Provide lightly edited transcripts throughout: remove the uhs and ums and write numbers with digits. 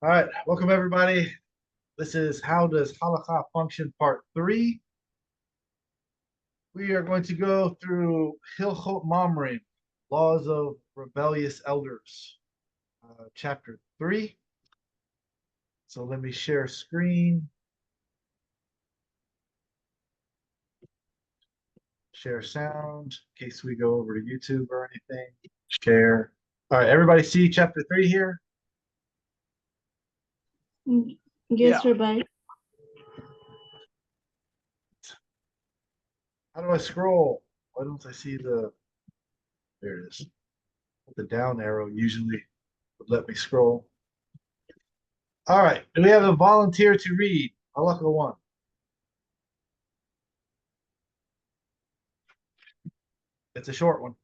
All right, welcome everybody. This is How Does Halacha Function Part 3. We are going to go through Hilchot Mamrim, Laws of Rebellious Elders, Chapter 3. So let me share screen, share sound, in case we go over to YouTube or anything. Share. All right, everybody see Chapter 3 here? Yes, Yeah. Rabbi. How do I scroll? Why don't I see there it is. The down arrow usually would let me scroll. All right. Do we have a volunteer to read? Halacha 1. It's a short one.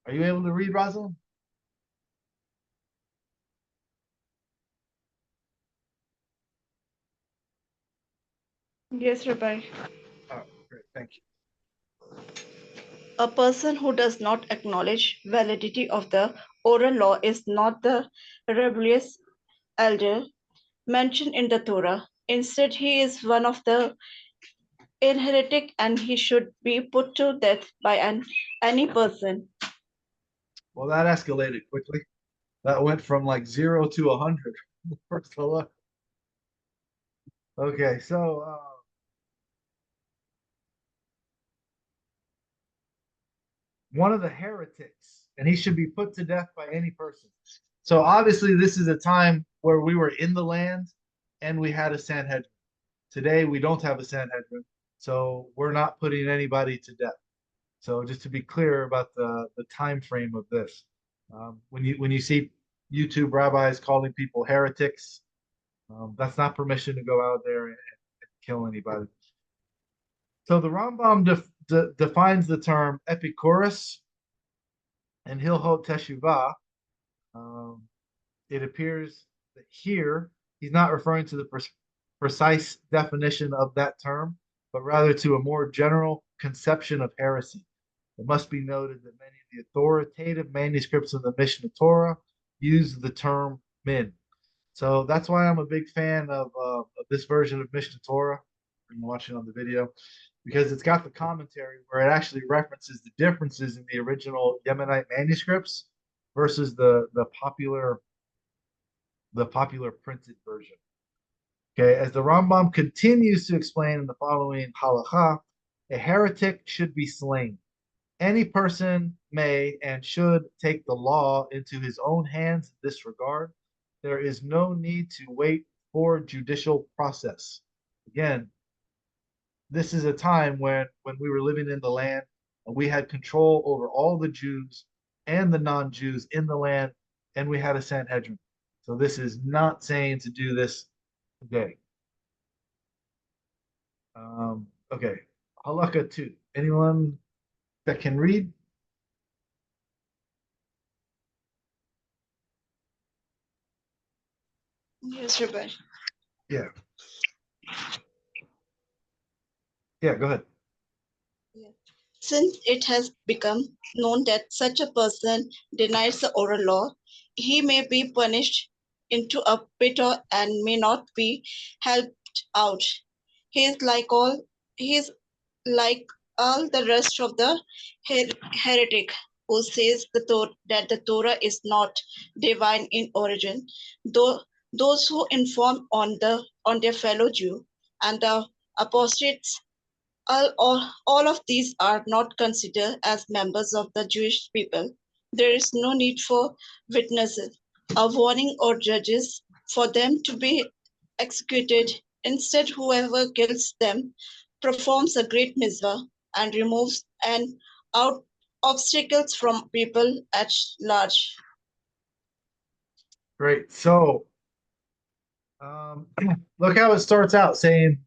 Are you able to read, Rosalind? Yes, Rabbi. Oh, great. Thank you. A person who does not acknowledge validity of the oral law is not the rebellious elder mentioned in the Torah. Instead, he is one of the heretic and he should be put to death by any person. Well, that escalated quickly. That went from like 0 to 100. First halacha. Okay, so one of the heretics, and he should be put to death by any person. So obviously, this is a time where we were in the land and we had a Sanhedrin. Today, we don't have a Sanhedrin, so we're not putting anybody to death. So just to be clear about the time frame of this, when you see YouTube rabbis calling people heretics, that's not permission to go out there and kill anybody. So the Rambam defines the term epikuros and Hilchot Teshuvah. Um, it appears that here he's not referring to the precise definition of that term, but rather to a more general conception of heresy. It must be noted that many of the authoritative manuscripts of the Mishnah Torah use the term min. So that's why I'm a big fan of this version of Mishnah Torah. I'm watching on the video because it's got the commentary where it actually references the differences in the original Yemenite manuscripts versus the popular printed version. Okay, as the Rambam continues to explain in the following halacha, a heretic should be slain. Any person may and should take the law into his own hands in this regard. There is no need to wait for judicial process. Again, this is a time when we were living in the land and we had control over all the Jews and the non-Jews in the land, and we had a Sanhedrin. So this is not saying to do this today. Okay, Halacha 2. Anyone that can read? Yes, Rabbi. Yeah. Yeah, go ahead. Since it has become known that such a person denies the oral law, he may be punished into a pit and may not be helped out. He is like all he is like all the rest of the heretic who says that the Torah is not divine in origin. Though those who inform on their fellow Jew and the apostates, all of these are not considered as members of the Jewish people. There is no need for witnesses, a warning, or judges for them to be executed. Instead, whoever kills them performs a great mitzvah and removes an out obstacles from people at large. Great. So look how it starts out saying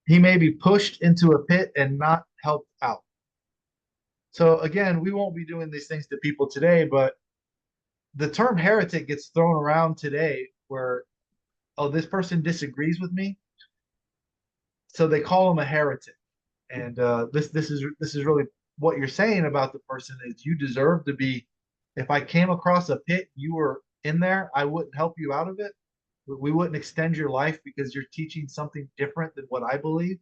he may be pushed into a pit and not helped out. So again, we won't be doing these things to people today, but the term heretic gets thrown around today where, oh, this person disagrees with me, so they call him a heretic. And this is really what you're saying about the person is you deserve to be If I came across a pit, you were in there, I wouldn't help you out of it. We wouldn't extend your life because you're teaching something different than what I believe.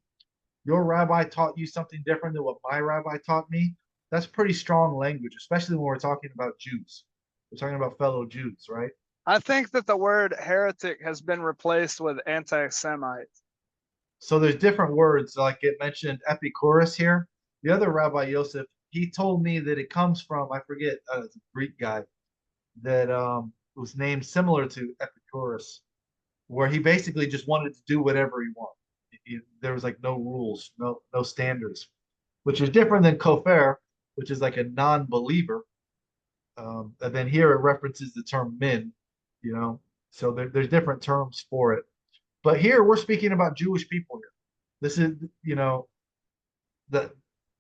Your rabbi taught you something different than what my rabbi taught me. That's pretty strong language, especially when we're talking about Jews. We're talking about fellow Jews, right? I think that the word heretic has been replaced with anti-Semite. So there's different words, like it mentioned Epicurus here. The other Rabbi Yosef, he told me that it comes from, I forget, it's a Greek guy that was named similar to Epicurus, where he basically just wanted to do whatever he wanted. There was like no rules, no standards, which is different than Kofar, which is like a non-believer. And then here it references the term min, you know. So there's different terms for it. But here we're speaking about Jewish people here. This is, you know, the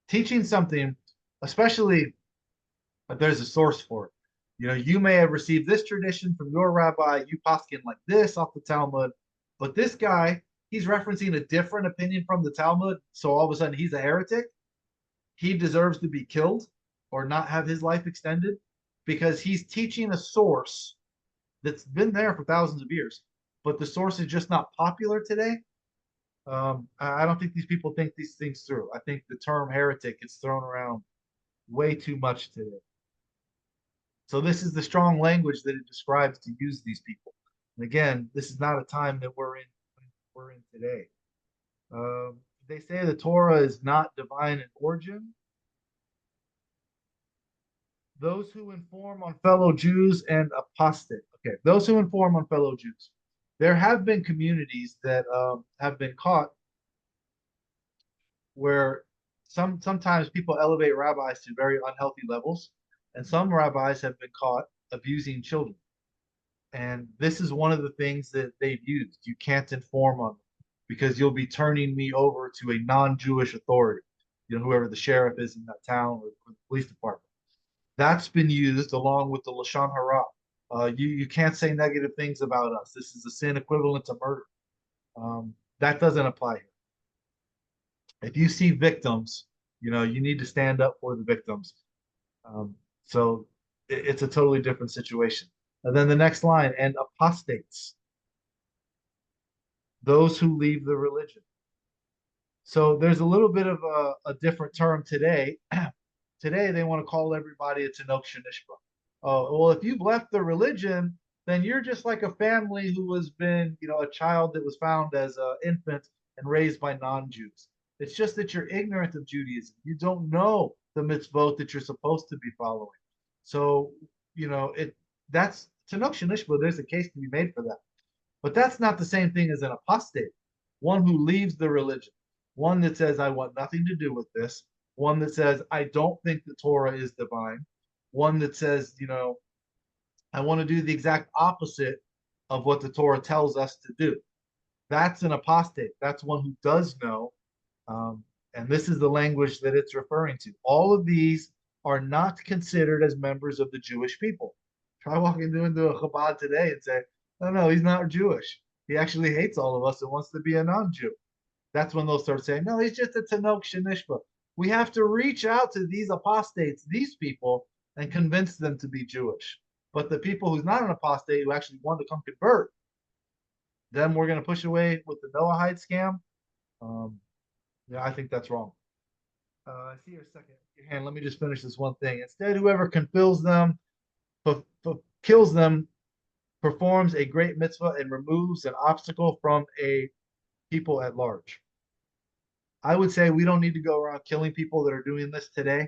teaching something, especially if there's a source for it. You know, you may have received this tradition from your rabbi, you poskin like this off the Talmud, but this guy, he's referencing a different opinion from the Talmud. So all of a sudden he's a heretic. He deserves to be killed or not have his life extended because he's teaching a source that's been there for thousands of years, but the source is just not popular today. I don't think these people think these things through. I think the term heretic is thrown around way too much today. So this is the strong language that it describes to use these people. And again, this is not a time that we're in today. They say the Torah is not divine in origin. Those who inform on fellow Jews and apostate. Okay, those who inform on fellow Jews. There have been communities that have been caught where sometimes people elevate rabbis to very unhealthy levels, and some rabbis have been caught abusing children. And this is one of the things that they've used. You can't inform on them because you'll be turning me over to a non-Jewish authority, you know, whoever the sheriff is in that town or the police department. That's been used along with the Lashon Hara. You can't say negative things about us. This is a sin equivalent to murder. That doesn't apply here. If you see victims, you know, you need to stand up for the victims. So it's a totally different situation. And then the next line, and apostates, those who leave the religion. So there's a little bit of a different term today. Today they want to call everybody a Tanoch Shenishba. Oh, well, if you've left the religion, then you're just like a family who has been, you know, a child that was found as an infant and raised by non-Jews. It's just that you're ignorant of Judaism. You don't know the mitzvot that you're supposed to be following. So, you know, that's Tanoch Shenishba. There's a case to be made for that. But that's not the same thing as an apostate, one who leaves the religion, one that says, I want nothing to do with this, one that says, I don't think the Torah is divine, one that says, you know, I want to do the exact opposite of what the Torah tells us to do. That's an apostate. That's one who does know. And this is the language that it's referring to. All of these are not considered as members of the Jewish people. Try walking into a Chabad today and say, no, he's not Jewish. He actually hates all of us and wants to be a non-Jew. That's when they'll start saying, no, he's just a Tanoch Shenishba. We have to reach out to these apostates, these people, and convince them to be Jewish. But the people who's not an apostate, who actually want to come convert, then we're going to push away with the Noahide scam. Yeah, I think that's wrong. I see your second your hand. Let me just finish this one thing. Instead, whoever confills them, kills them, performs a great mitzvah and removes an obstacle from a people at large. I would say we don't need to go around killing people that are doing this today.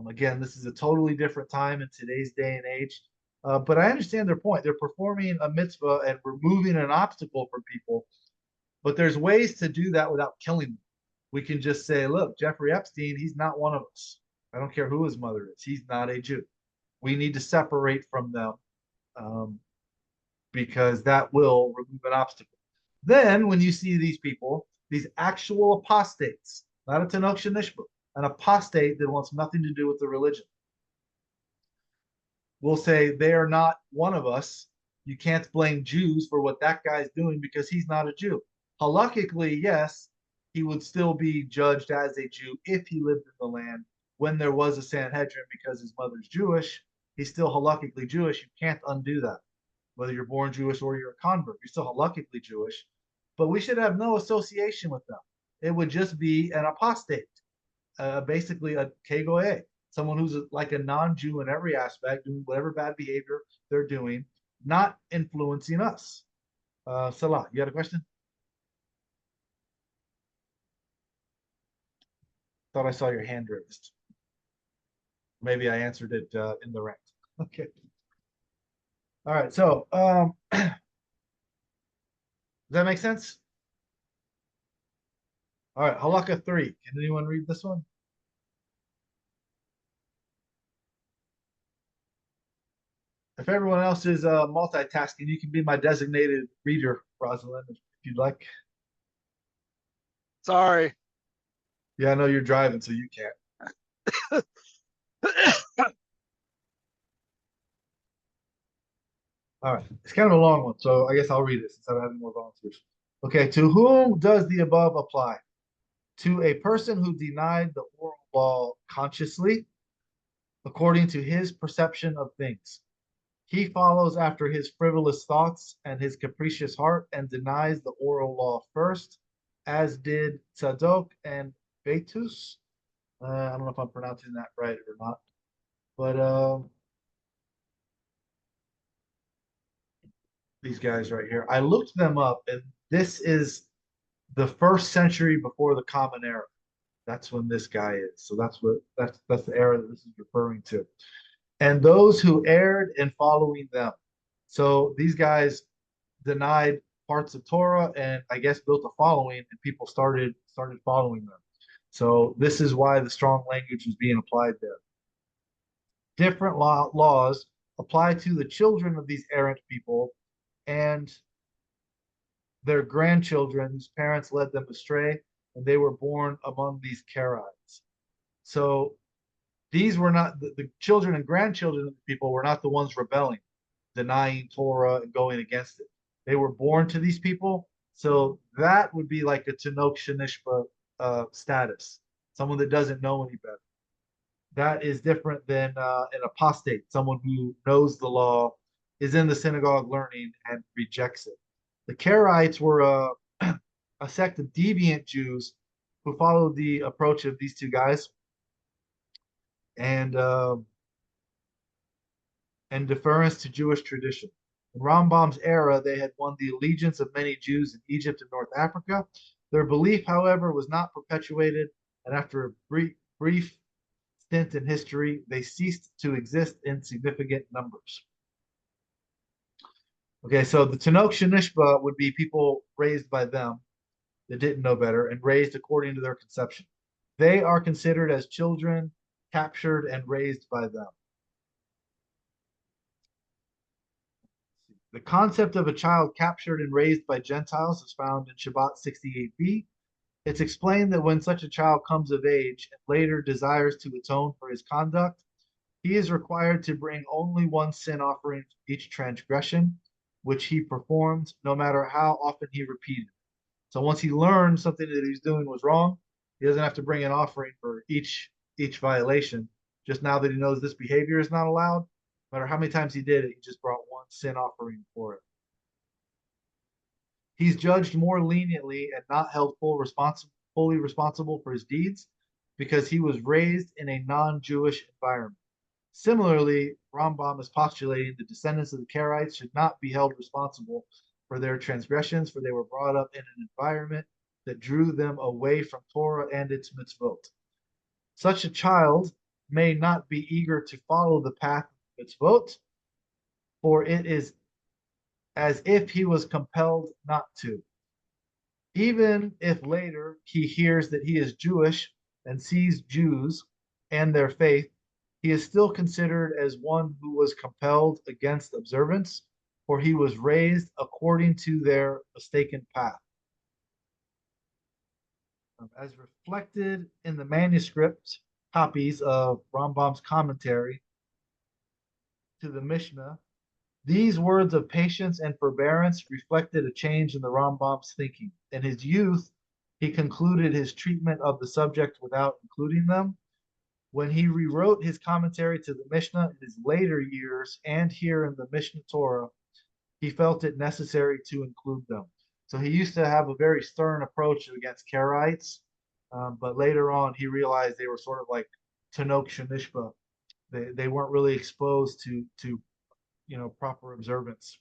Again, this is a totally different time in today's day and age. But I understand their point. They're performing a mitzvah and removing an obstacle from people. But there's ways to do that without killing them. We can just say, look, Jeffrey Epstein, he's not one of us. I don't care who his mother is. He's not a Jew. We need to separate from them because that will remove an obstacle. Then when you see these people, these actual apostates, not a Tanoch Shenishba, an apostate that wants nothing to do with the religion, we'll say they are not one of us. You can't blame Jews for what that guy's doing because he's not a Jew. Halakhically, yes, he would still be judged as a Jew if he lived in the land when there was a Sanhedrin because his mother's Jewish. he's still halakhically Jewish. You can't undo that. Whether you're born Jewish or you're a convert, you're still halakhically Jewish. But we should have no association with them. It would just be an apostate, basically a kegoe, someone who's like a non-Jew in every aspect, doing whatever bad behavior they're doing, not influencing us. Salah, you had a question? Thought I saw your hand raised. Maybe I answered it in the right. Okay. All right. So, does that make sense? All right. Halacha 3. Can anyone read this one? If everyone else is multitasking, you can be my designated reader, Rosalind, if you'd like. Sorry. Yeah, I know you're driving, so you can't. All right. It's kind of a long one, so I guess I'll read it since I'm having more volunteers. Okay. To whom does the above apply? To a person who denied the oral law consciously, according to his perception of things. He follows after his frivolous thoughts and his capricious heart and denies the oral law first, as did Tzadok and Betus. I don't know if I'm pronouncing that right or not, but these guys right here, I looked them up, and this is the 1st century before the Common Era. That's when this guy is. So that's the era that this is referring to. And those who erred in following them. So these guys denied parts of Torah and I guess built a following, and people started following them. So this is why the strong language was being applied there. Different laws apply to the children of these errant people and their grandchildren whose parents led them astray, and they were born among these Karaites. So these were not the children and grandchildren of the people were not the ones rebelling, denying Torah and going against it. They were born to these people, so that would be like a Tanokh Shanishba status, someone that doesn't know any better. That is different than an apostate, someone who knows the law, is in the synagogue learning, and rejects it. The Karaites were a sect of deviant Jews who followed the approach of these two guys, and deference to Jewish tradition. In Rambam's era, they had won the allegiance of many Jews in Egypt and North Africa. Their belief, however, was not perpetuated, and after a brief stint in history, they ceased to exist in significant numbers. Okay, so the Tanokh Shanishba would be people raised by them that didn't know better and raised according to their conception. They are considered as children captured and raised by them. The concept of a child captured and raised by Gentiles is found in Shabbat 68b. It's explained that when such a child comes of age and later desires to atone for his conduct, he is required to bring only one sin offering for each transgression, which he performed, no matter how often he repeated. So once he learned something that he's doing was wrong, he doesn't have to bring an offering for each violation. Just now that he knows this behavior is not allowed, no matter how many times he did it, he just brought one sin offering for it. He's judged more leniently and not held fully responsible for his deeds because he was raised in a non-Jewish environment. Similarly, Rambam is postulating the descendants of the Karaites should not be held responsible for their transgressions, for they were brought up in an environment that drew them away from Torah and its mitzvot. Such a child may not be eager to follow the path of mitzvot, for it is as if he was compelled not to. Even if later he hears that he is Jewish and sees Jews and their faith, he is still considered as one who was compelled against observance, for he was raised according to their mistaken path. As reflected in the manuscript copies of Rambam's commentary to the Mishnah, these words of patience and forbearance reflected a change in the Rambam's thinking. In his youth, he concluded his treatment of the subject without including them. When he rewrote his commentary to the Mishnah in his later years and here in the Mishnah Torah, he felt it necessary to include them. So he used to have a very stern approach against Karaites, but later on he realized they were sort of like Tanok Shanishba. They weren't really exposed to proper observance.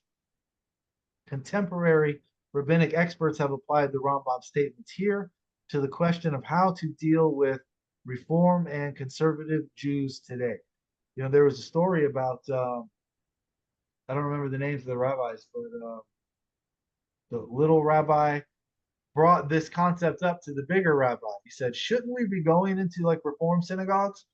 Contemporary rabbinic experts have applied the Rambam's statements here to the question of how to deal with Reform and conservative Jews today. There was a story about I don't remember the names of the rabbis, but the little rabbi brought this concept up to the bigger rabbi. He said, "Shouldn't we be going into like Reform synagogues?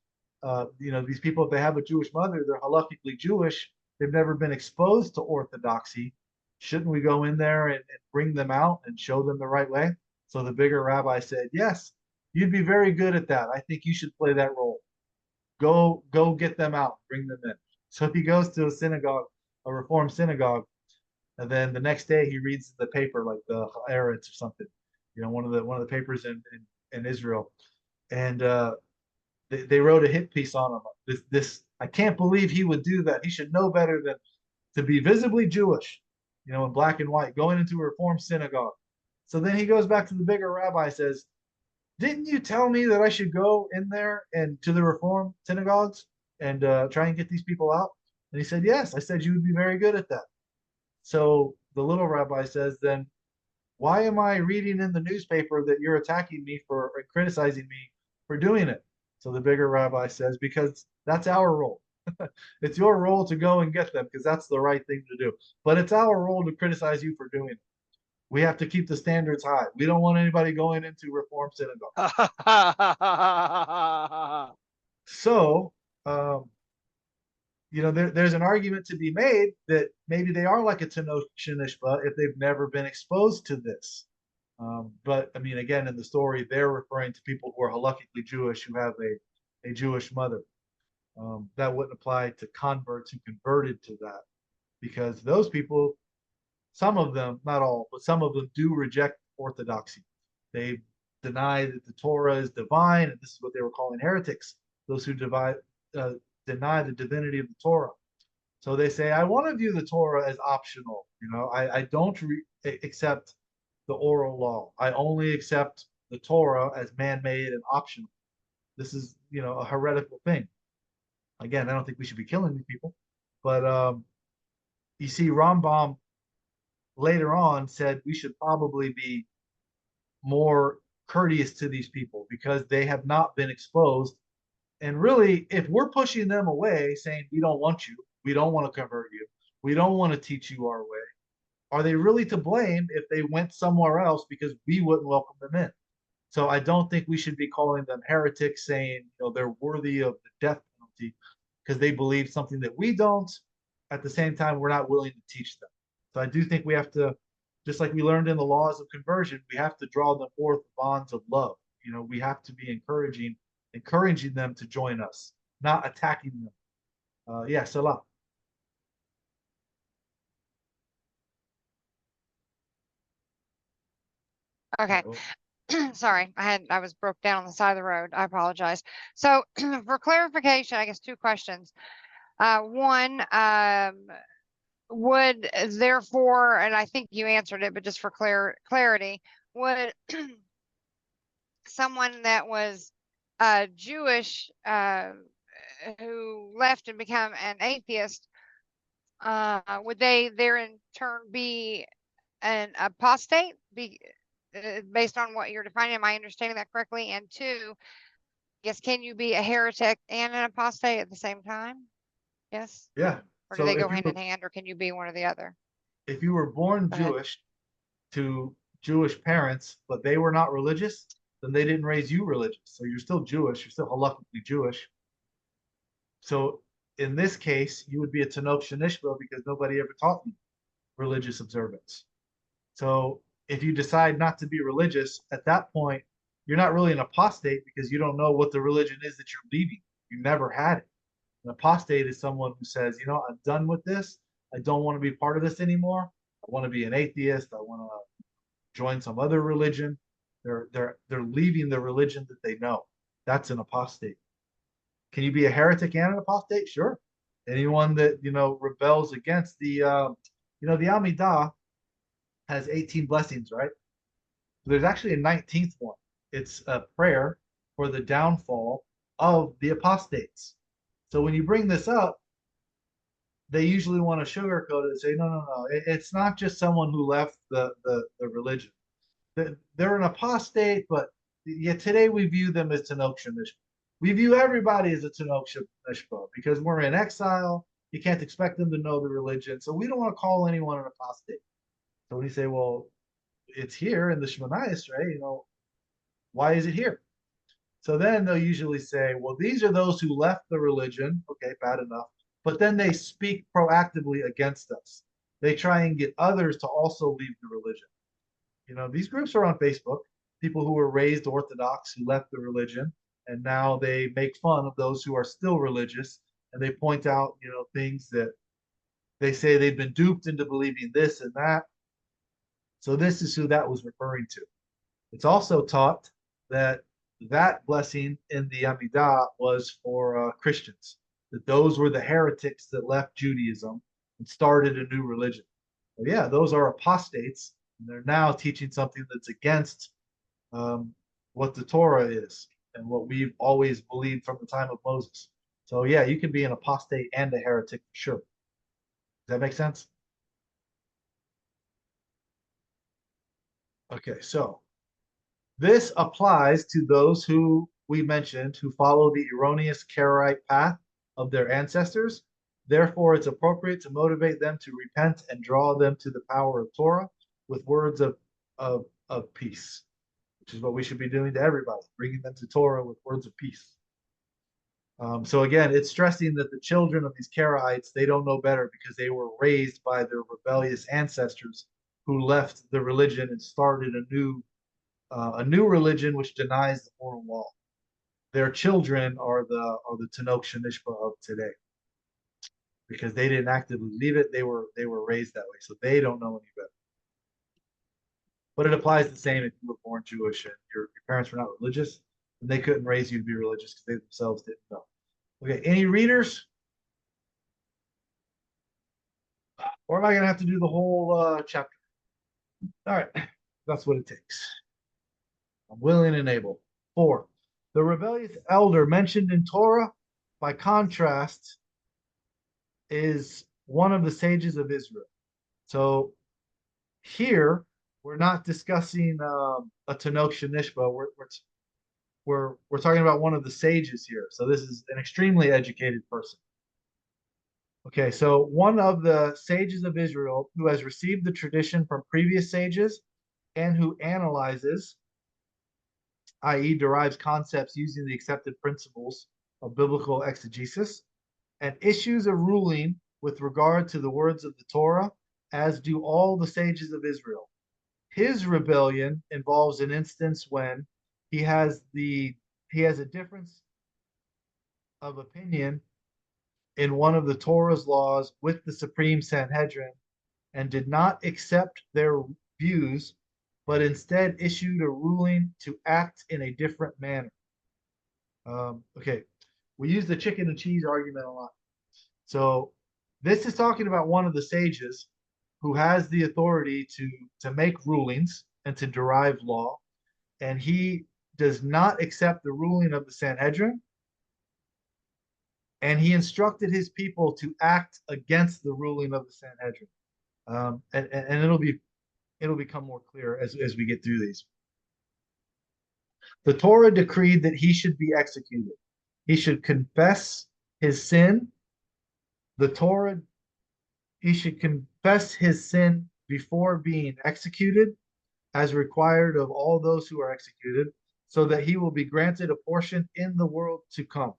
These people, if they have a Jewish mother, they're halakhically Jewish. They've never been exposed to Orthodoxy. Shouldn't we go in there and bring them out and show them the right way?" So the bigger rabbi said, "Yes, you'd be very good at that. I think you should play that role. Go get them out, bring them in." So he goes to a synagogue, a Reform synagogue, and then the next day he reads the paper, like the Haaretz or something, one of the papers in Israel, and they wrote a hit piece on him. This I can't believe he would do that. He should know better than to be visibly Jewish, in black and white, going into a Reform synagogue. So then he goes back to the bigger rabbi, says, "Didn't you tell me that I should go in there and to the Reform synagogues and try and get these people out?" And he said, "Yes, I said you would be very good at that." So the little rabbi says, "Then why am I reading in the newspaper that you're attacking me for or criticizing me for doing it?" So the bigger rabbi says, "Because that's our role. It's your role to go and get them because that's the right thing to do. But it's our role to criticize you for doing it. We have to keep the standards high. We don't want anybody going into Reform synagogue." So, there's an argument to be made that maybe they are like a Tanakh Shanishba if they've never been exposed to this. But I mean, again, in the story, they're referring to people who are halakhically Jewish who have a Jewish mother. That wouldn't apply to converts who converted to that, because those people, some of them, not all, but some of them do reject orthodoxy. They deny that the Torah is divine, and this is what they were calling heretics, those who deny the divinity of the Torah. So they say, "I want to view the Torah as optional. I don't accept the oral law. I only accept the Torah as man-made and optional." This is, a heretical thing. Again, I don't think we should be killing these people, but you see, Rambam later on said we should probably be more courteous to these people because they have not been exposed. And really, if we're pushing them away, saying we don't want you, we don't want to convert you, we don't want to teach you our way, are they really to blame if they went somewhere else because we wouldn't welcome them in? So I don't think we should be calling them heretics, saying they're worthy of the death penalty because they believe something that we don't. At the same time, we're not willing to teach them. So I do think we have to, just like we learned in the laws of conversion, we have to draw them forth bonds of love. We have to be encouraging them to join us, not attacking them. Yeah, Salah. Okay. Sorry, I was broke down on the side of the road. I apologize. So for clarification, I guess two questions. One, would therefore, and I think you answered it, but just for clarity, would someone that was Jewish who left and become an atheist, would they there in turn be an apostate? Based on what you're defining, am I understanding that correctly? And two, yes, can you be a heretic and an apostate at the same time? Yes. Yeah. Or do they go hand in hand, or can you be one or the other? If you were born Jewish to Jewish parents, but they were not religious, then they didn't raise you religious. So you're still Jewish. You're still halakhically Jewish. So in this case, you would be a Tanakh Shanishba because nobody ever taught you religious observance. So if you decide not to be religious, at that point, you're not really an apostate because you don't know what the religion is that you're leaving. You never had it. An apostate is someone who says, "I'm done with this. I don't want to be part of this anymore. I want to be an atheist. I want to join some other religion." They're leaving the religion that they know. That's an apostate. Can you be a heretic and an apostate? Sure. Anyone that rebels against the Amidah has 18 blessings, right? There's actually a 19th one. It's a prayer for the downfall of the apostates. So when you bring this up, they usually want to sugarcoat it and say, no. It's not just someone who left the religion. They're an apostate, but yet today we view them as Tanokh Mishpah. We view everybody as a Tanokh Mishpah because we're in exile. You can't expect them to know the religion. So we don't want to call anyone an apostate. So when you say, well, it's here in the Shemona Esrei, why is it here? So then they'll usually say, well, these are those who left the religion. Okay, bad enough. But then they speak proactively against us. They try and get others to also leave the religion. These groups are on Facebook, people who were raised Orthodox, who left the religion, and now they make fun of those who are still religious, and they point out, things that they say they've been duped into believing this and that. So this is who that was referring to. It's also taught that blessing in the Amidah was for Christians, that those were the heretics that left Judaism and started a new religion. Well, yeah, those are apostates, and they're now teaching something that's against what the Torah is and what we've always believed from the time of Moses. So yeah, you can be an apostate and a heretic for sure. Does that make sense? Okay, so this applies to those who we mentioned who follow the erroneous Karaite path of their ancestors. Therefore, it's appropriate to motivate them to repent and draw them to the power of Torah with words of peace, which is what we should be doing to everybody, bringing them to Torah with words of peace. So again, it's stressing that the children of these Karaites, they don't know better because they were raised by their rebellious ancestors who left the religion and started a new religion which denies the moral law. Their children are the Tanokh Shanishba of today because they didn't actively leave it. They were raised that way, so they don't know any better. But it applies the same if you were born Jewish and your parents were not religious, and they couldn't raise you to be religious because they themselves didn't know. Okay, any readers? Or am I going to have to do the whole chapter? All right, that's what it takes. I'm willing and able. 4. The rebellious elder mentioned in Torah, by contrast, is one of the sages of Israel. So here, we're not discussing a Tanokh Shanishba. We're talking about one of the sages here. So this is an extremely educated person. Okay, so one of the sages of Israel who has received the tradition from previous sages and who analyzes, i.e., derives concepts using the accepted principles of biblical exegesis, and issues a ruling with regard to the words of the Torah, as do all the sages of Israel. His rebellion involves an instance when he has a difference of opinion in one of the Torah's laws with the Supreme Sanhedrin and did not accept their views, but instead issued a ruling to act in a different manner. Okay, we use the chicken and cheese argument a lot. So this is talking about one of the sages who has the authority to make rulings and to derive law, and he does not accept the ruling of the Sanhedrin, and he instructed his people to act against the ruling of the Sanhedrin. And it'll become more clear as we get through these. The Torah decreed that he should be executed. He should confess his sin. He should confess his sin before being executed, as required of all those who are executed, so that he will be granted a portion in the world to come.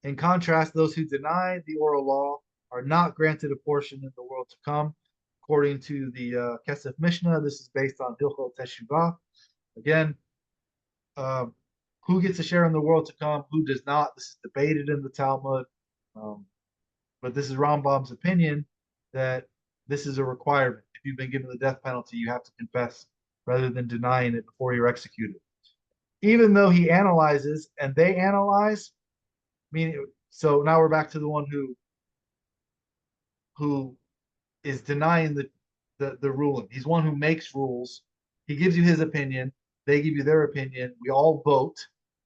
In contrast, those who deny the oral law are not granted a portion in the world to come. According to the Kesef Mishnah, this is based on Hilchot Teshuvah. Again, who gets a share in the world to come, who does not? This is debated in the Talmud. But this is Rambam's opinion that this is a requirement. If you've been given the death penalty, you have to confess rather than denying it before you're executed. even though he analyzes and they analyze, meaning, so now we're back to the one who is denying the ruling. He's one who makes rules. He gives you his opinion. They give you their opinion. We all vote,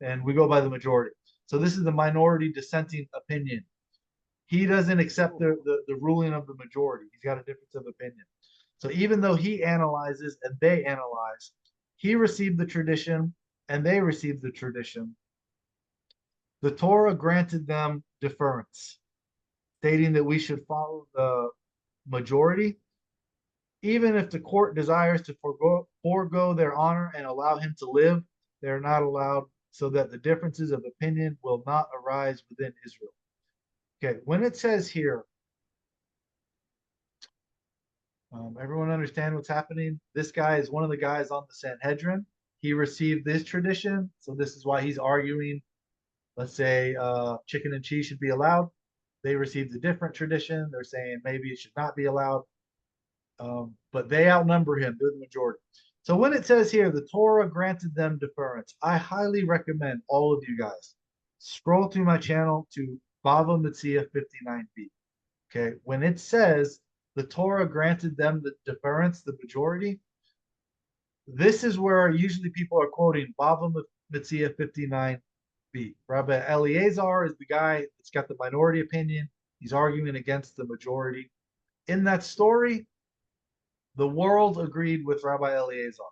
and we go by the majority. So this is the minority dissenting opinion. He doesn't accept the ruling of the majority. He's got a difference of opinion. So even though he analyzes and they analyze, he received the tradition and they received the tradition. The Torah granted them deference, stating that we should follow the majority, even if the court desires to forego their honor and allow him to live. They're not allowed, so that the differences of opinion will not arise within Israel. Okay, when it says here, everyone understand what's happening? This guy is one of the guys on the Sanhedrin. He received this tradition, so this is why he's arguing. Let's say chicken and cheese should be allowed. They received a different tradition. They're saying maybe it should not be allowed. But they outnumber him. They're the majority. So when it says here, the Torah granted them deference, I highly recommend all of you guys scroll through my channel to Bava Metzia 59b. Okay, when it says the Torah granted them the deference, the majority, this is where usually people are quoting Bava Metzia 59b. Rabbi Eleazar is the guy that's got the minority opinion. He's arguing against the majority. In that story, the world agreed with Rabbi Eleazar.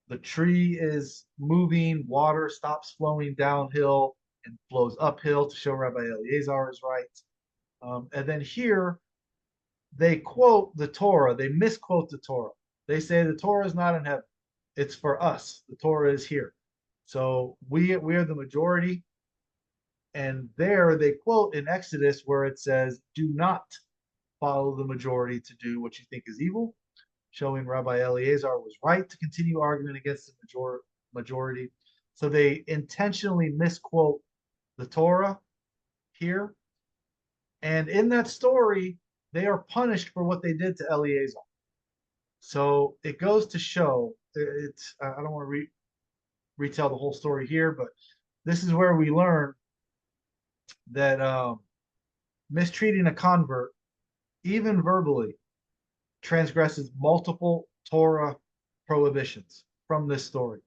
The tree is moving, water stops flowing downhill and flows uphill to show Rabbi Eleazar is right. And then here, they quote the Torah, they misquote the Torah. They say the Torah is not in heaven, it's for us. The Torah is here. So we are the majority. And there they quote in Exodus where it says, do not follow the majority to do what you think is evil, showing Rabbi Eleazar was right to continue arguing against the majority. So they intentionally misquote the Torah here. And in that story, they are punished for what they did to Eleazar. So it goes to show, I don't want to retell the whole story here, but this is where we learn that mistreating a convert, even verbally, transgresses multiple Torah prohibitions from this story.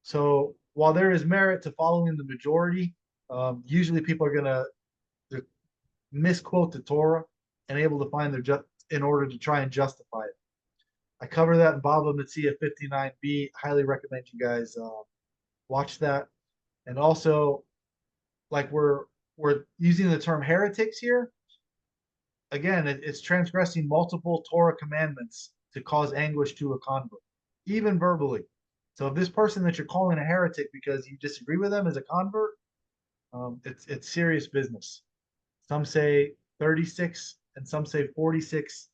So while there is merit to following the majority, usually people are going to misquote the Torah and able to find their in order to try and justify it. I cover that in Bava Metzia 59b. Highly recommend you guys watch that. And also, like we're using the term heretics here. Again, it's transgressing multiple Torah commandments to cause anguish to a convert, even verbally. So if this person that you're calling a heretic because you disagree with them as a convert, it's serious business. Some say 36 and some say 46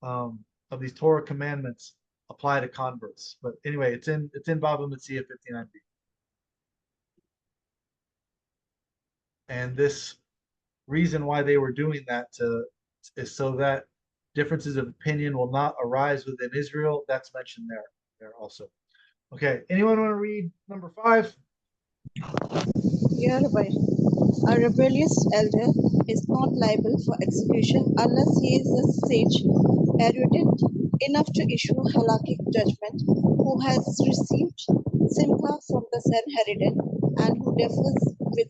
of these Torah commandments apply to converts. But anyway, it's in Bava Metzia 59b. And this reason why they were doing that is so that differences of opinion will not arise within Israel. That's mentioned there also. Okay, anyone want to read number 5? Yeah, Rabbi. A rebellious elder is not liable for execution unless he is a sage, erudite enough to issue halakhic judgment, who has received simcha from the Sanhedrin, and who differs with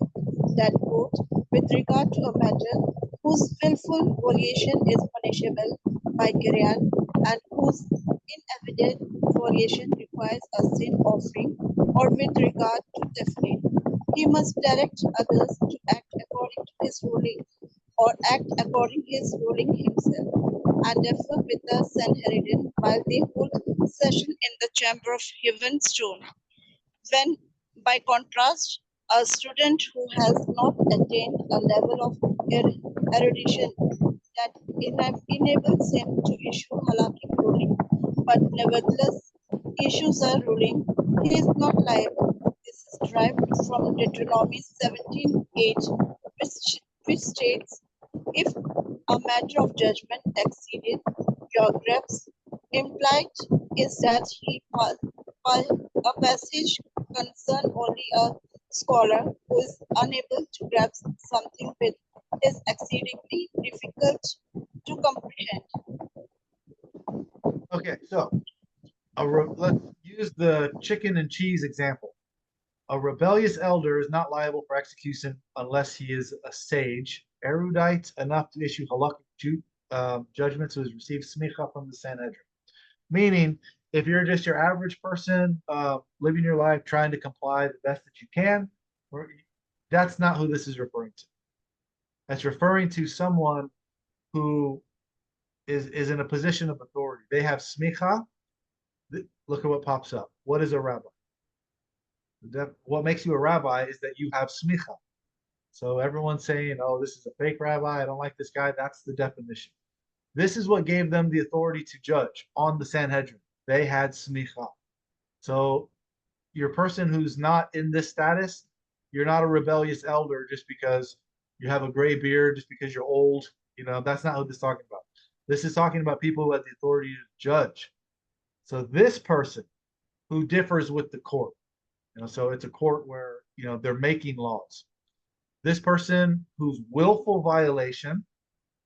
that court with regard to a matter whose willful violation is punishable by Gerian, and whose inevident violation requires a sin offering, or with regard to Tiflin. He must direct others to act according to his ruling, or act according to his ruling himself, and differ with the Sanhedrin while they hold session in the chamber of heaven stone. When, by contrast, a student who has not attained a level of erudition that enables him to issue halakhic ruling, but nevertheless issues a ruling, he is not liable. This is derived from Deuteronomy 17:8, which states, if a matter of judgment exceeded your grasp, implied is that a passage concern only a scholar who is unable to grasp something which is exceedingly difficult to comprehend. Okay, so let's use the chicken and cheese example. A rebellious elder is not liable for execution unless he is a sage, erudite enough to issue halakhic judgments who has received smicha from the Sanhedrin. Meaning, if you're just your average person living your life trying to comply the best that you can, that's not who this is referring to. That's referring to someone who is in a position of authority. They have smicha. Look at what pops up. What is a rabbi? What makes you a rabbi is that you have smicha. So everyone's saying, oh, this is a fake rabbi. I don't like this guy. That's the definition. This is what gave them the authority to judge on the Sanhedrin. They had smicha. So your person who's not in this status, you're not a rebellious elder just because you have a gray beard, just because you're old. That's not what this is talking about. This is talking about people who have the authority to judge. So this person who differs with the court, so it's a court where, they're making laws. This person whose willful violation,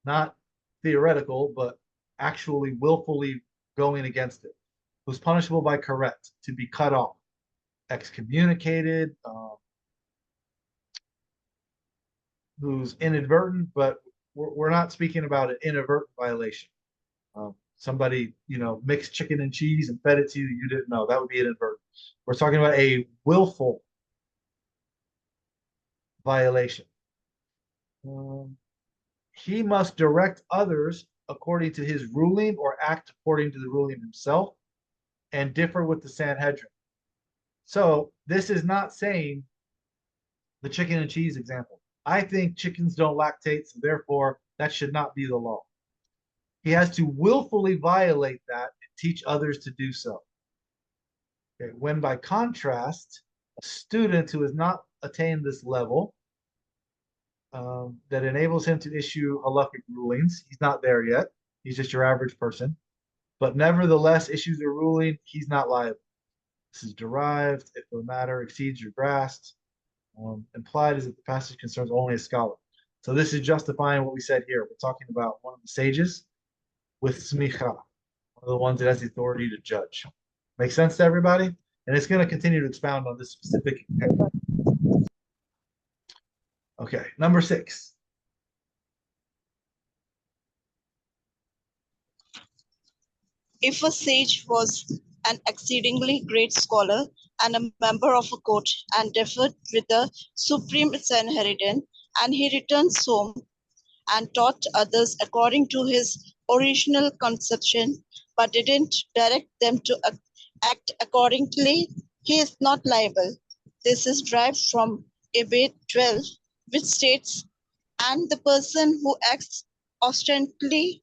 not theoretical, but actually willfully going against it, who's punishable by karet, to be cut off, excommunicated, who's inadvertent, but we're not speaking about an inadvertent violation. Somebody, mixed chicken and cheese and fed it to you, you didn't know. That would be inadvertent. We're talking about a willful violation. He must direct others according to his ruling or act according to the ruling himself and differ with the Sanhedrin. So this is not saying the chicken and cheese example. I think chickens don't lactate, so therefore that should not be the law. He has to willfully violate that and teach others to do so. Okay. When by contrast, a student who has not attained this level that enables him to issue halakhic rulings, he's not there yet. He's just your average person. But nevertheless issues a ruling, he's not liable. This is derived if the matter exceeds your grasp. Implied is that the passage concerns only a scholar. So this is justifying what we said here. We're talking about one of the sages with smicha, one of the ones that has the authority to judge. Make sense to everybody? And it's going to continue to expound on this specific. Okay, number 6. If a sage was an exceedingly great scholar and a member of a court and differed with the supreme Sanhedrin, and he returns home and taught others according to his original conception, but didn't direct them to act accordingly, he is not liable. This is derived from Abate 12, which states, and the person who acts obstinately,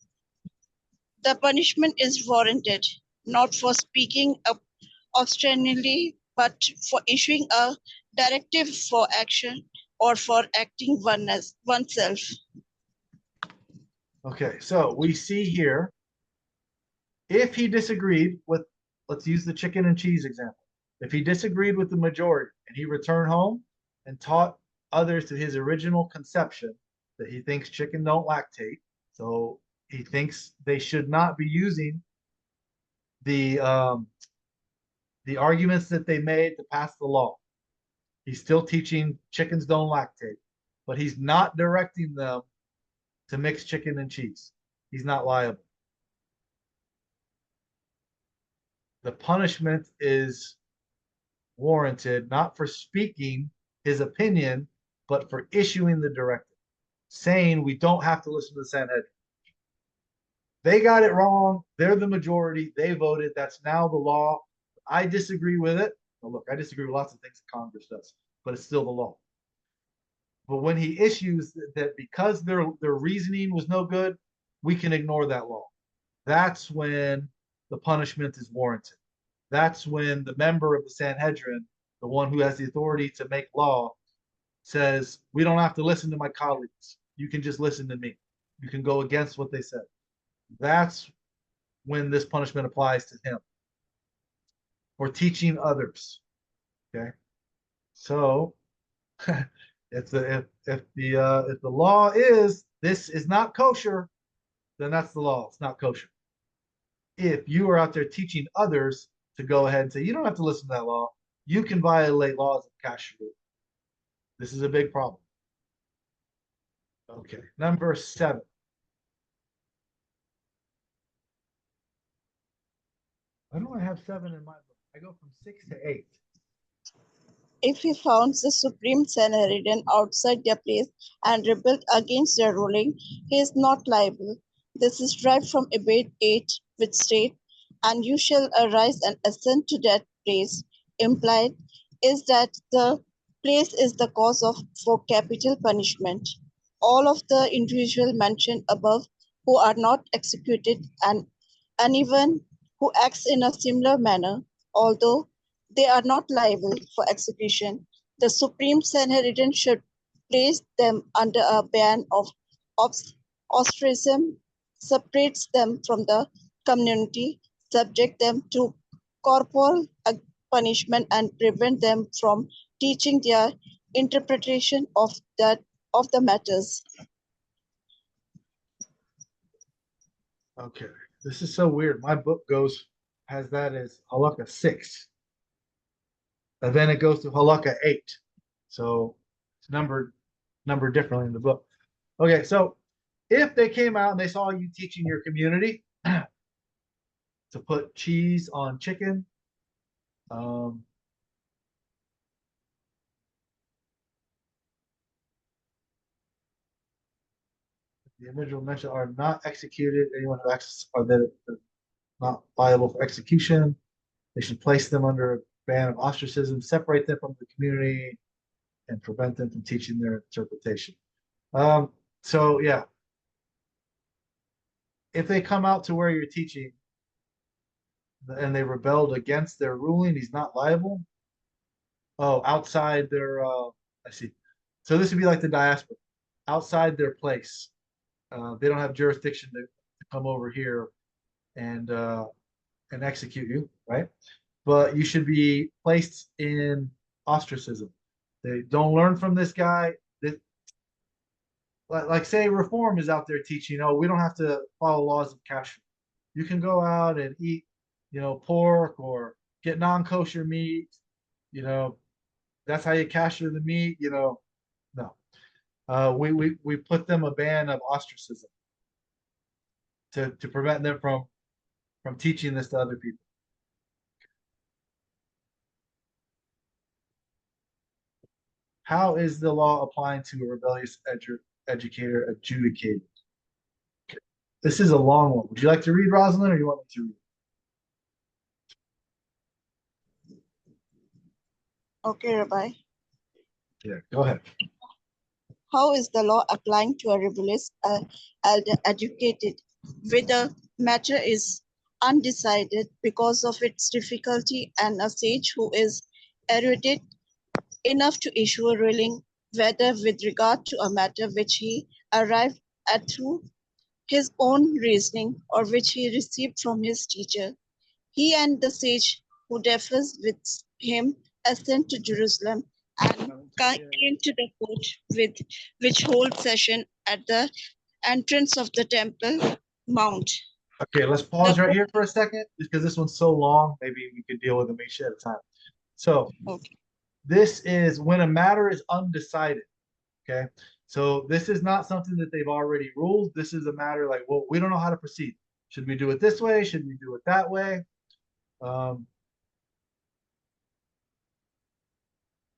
the punishment is warranted, not for speaking obstinately, but for issuing a directive for action or for acting oneself. Okay, so we see here, if he disagreed with, let's use the chicken and cheese example. If he disagreed with the majority and he returned home and taught others to his original conception that he thinks chicken don't lactate, so he thinks they should not be using the arguments that they made to pass the law. He's still teaching chickens don't lactate, but he's not directing them to mix chicken and cheese. He's not liable. The punishment is warranted not for speaking his opinion, but for issuing the directive, saying we don't have to listen to the Sanhedrin. They got it wrong. They're the majority. They voted. That's now the law. I disagree with it. Well, look, I disagree with lots of things that Congress does, but it's still the law. But when he issues that because their reasoning was no good, we can ignore that law. That's when the punishment is warranted. That's when the member of the Sanhedrin, the one who has the authority to make law, says, we don't have to listen to my colleagues. You can just listen to me. You can go against what they said. That's when this punishment applies to him for teaching others. Okay, so if the law is this is not kosher, then that's the law. It's not kosher. If you are out there teaching others to go ahead and say you don't have to listen to that law, you can violate laws of kashrut. This is a big problem. Okay, number 7. Why do I have 7 in my book? I go from 6 to 8. If he founds the Supreme Sanhedrin outside their place and rebelled against their ruling, he is not liable. This is derived from Abate 8, which states, "And you shall arise and ascend to that place." Implied is that the place is the cause of for capital punishment. All of the individuals mentioned above who are not executed and anyone who acts in a similar manner, although they are not liable for execution, the Supreme Sanhedrin should place them under a ban of ostracism, separates them from the community, subject them to corporal punishment, and prevent them from teaching their interpretation of the matters. Okay, this is so weird. My book has that as Halacha 6, and then it goes to Halacha 8. So it's numbered differently in the book. Okay, so if they came out and they saw you teaching your community to put cheese on chicken, um, the individual mentioned are not executed. Anyone who acts are that not liable for execution. They should place them under a ban of ostracism, separate them from the community, and prevent them from teaching their interpretation. So yeah, if they come out to where you're teaching and they rebelled against their ruling, he's not liable. Oh, outside their I see. So this would be like the diaspora, outside their place. They don't have jurisdiction to come over here and execute you, right? But you should be placed in ostracism. They don't learn from this guy. That, like say reform is out there teaching, oh, we don't have to follow laws of kashrut. You can go out and eat, pork or get non-kosher meat. You know, that's how you kasher the meat. No. We put them a ban of ostracism to prevent them from teaching this to other people. How is the law applying to a rebellious educator adjudicated? Okay. This is a long one. Would you like to read, Rosalind, or you want me to read? Okay, Rabbi. Yeah, go ahead. How is the law applying to a rebellious elder educated, where the matter is undecided because of its difficulty, and a sage who is erudite enough to issue a ruling, whether with regard to a matter which he arrived at through his own reasoning or which he received from his teacher? He and the sage who differs with him ascend to Jerusalem and came to the court with which hold session at the entrance of the Temple Mount. Okay, let's pause right here for a second because this one's so long. Maybe we could deal with them each at a time. So Okay. this is when a matter is undecided. Okay, so this is not something that they've already ruled. This is a matter like, well, we don't know how to proceed. Should we do it this way? Should we do it that way?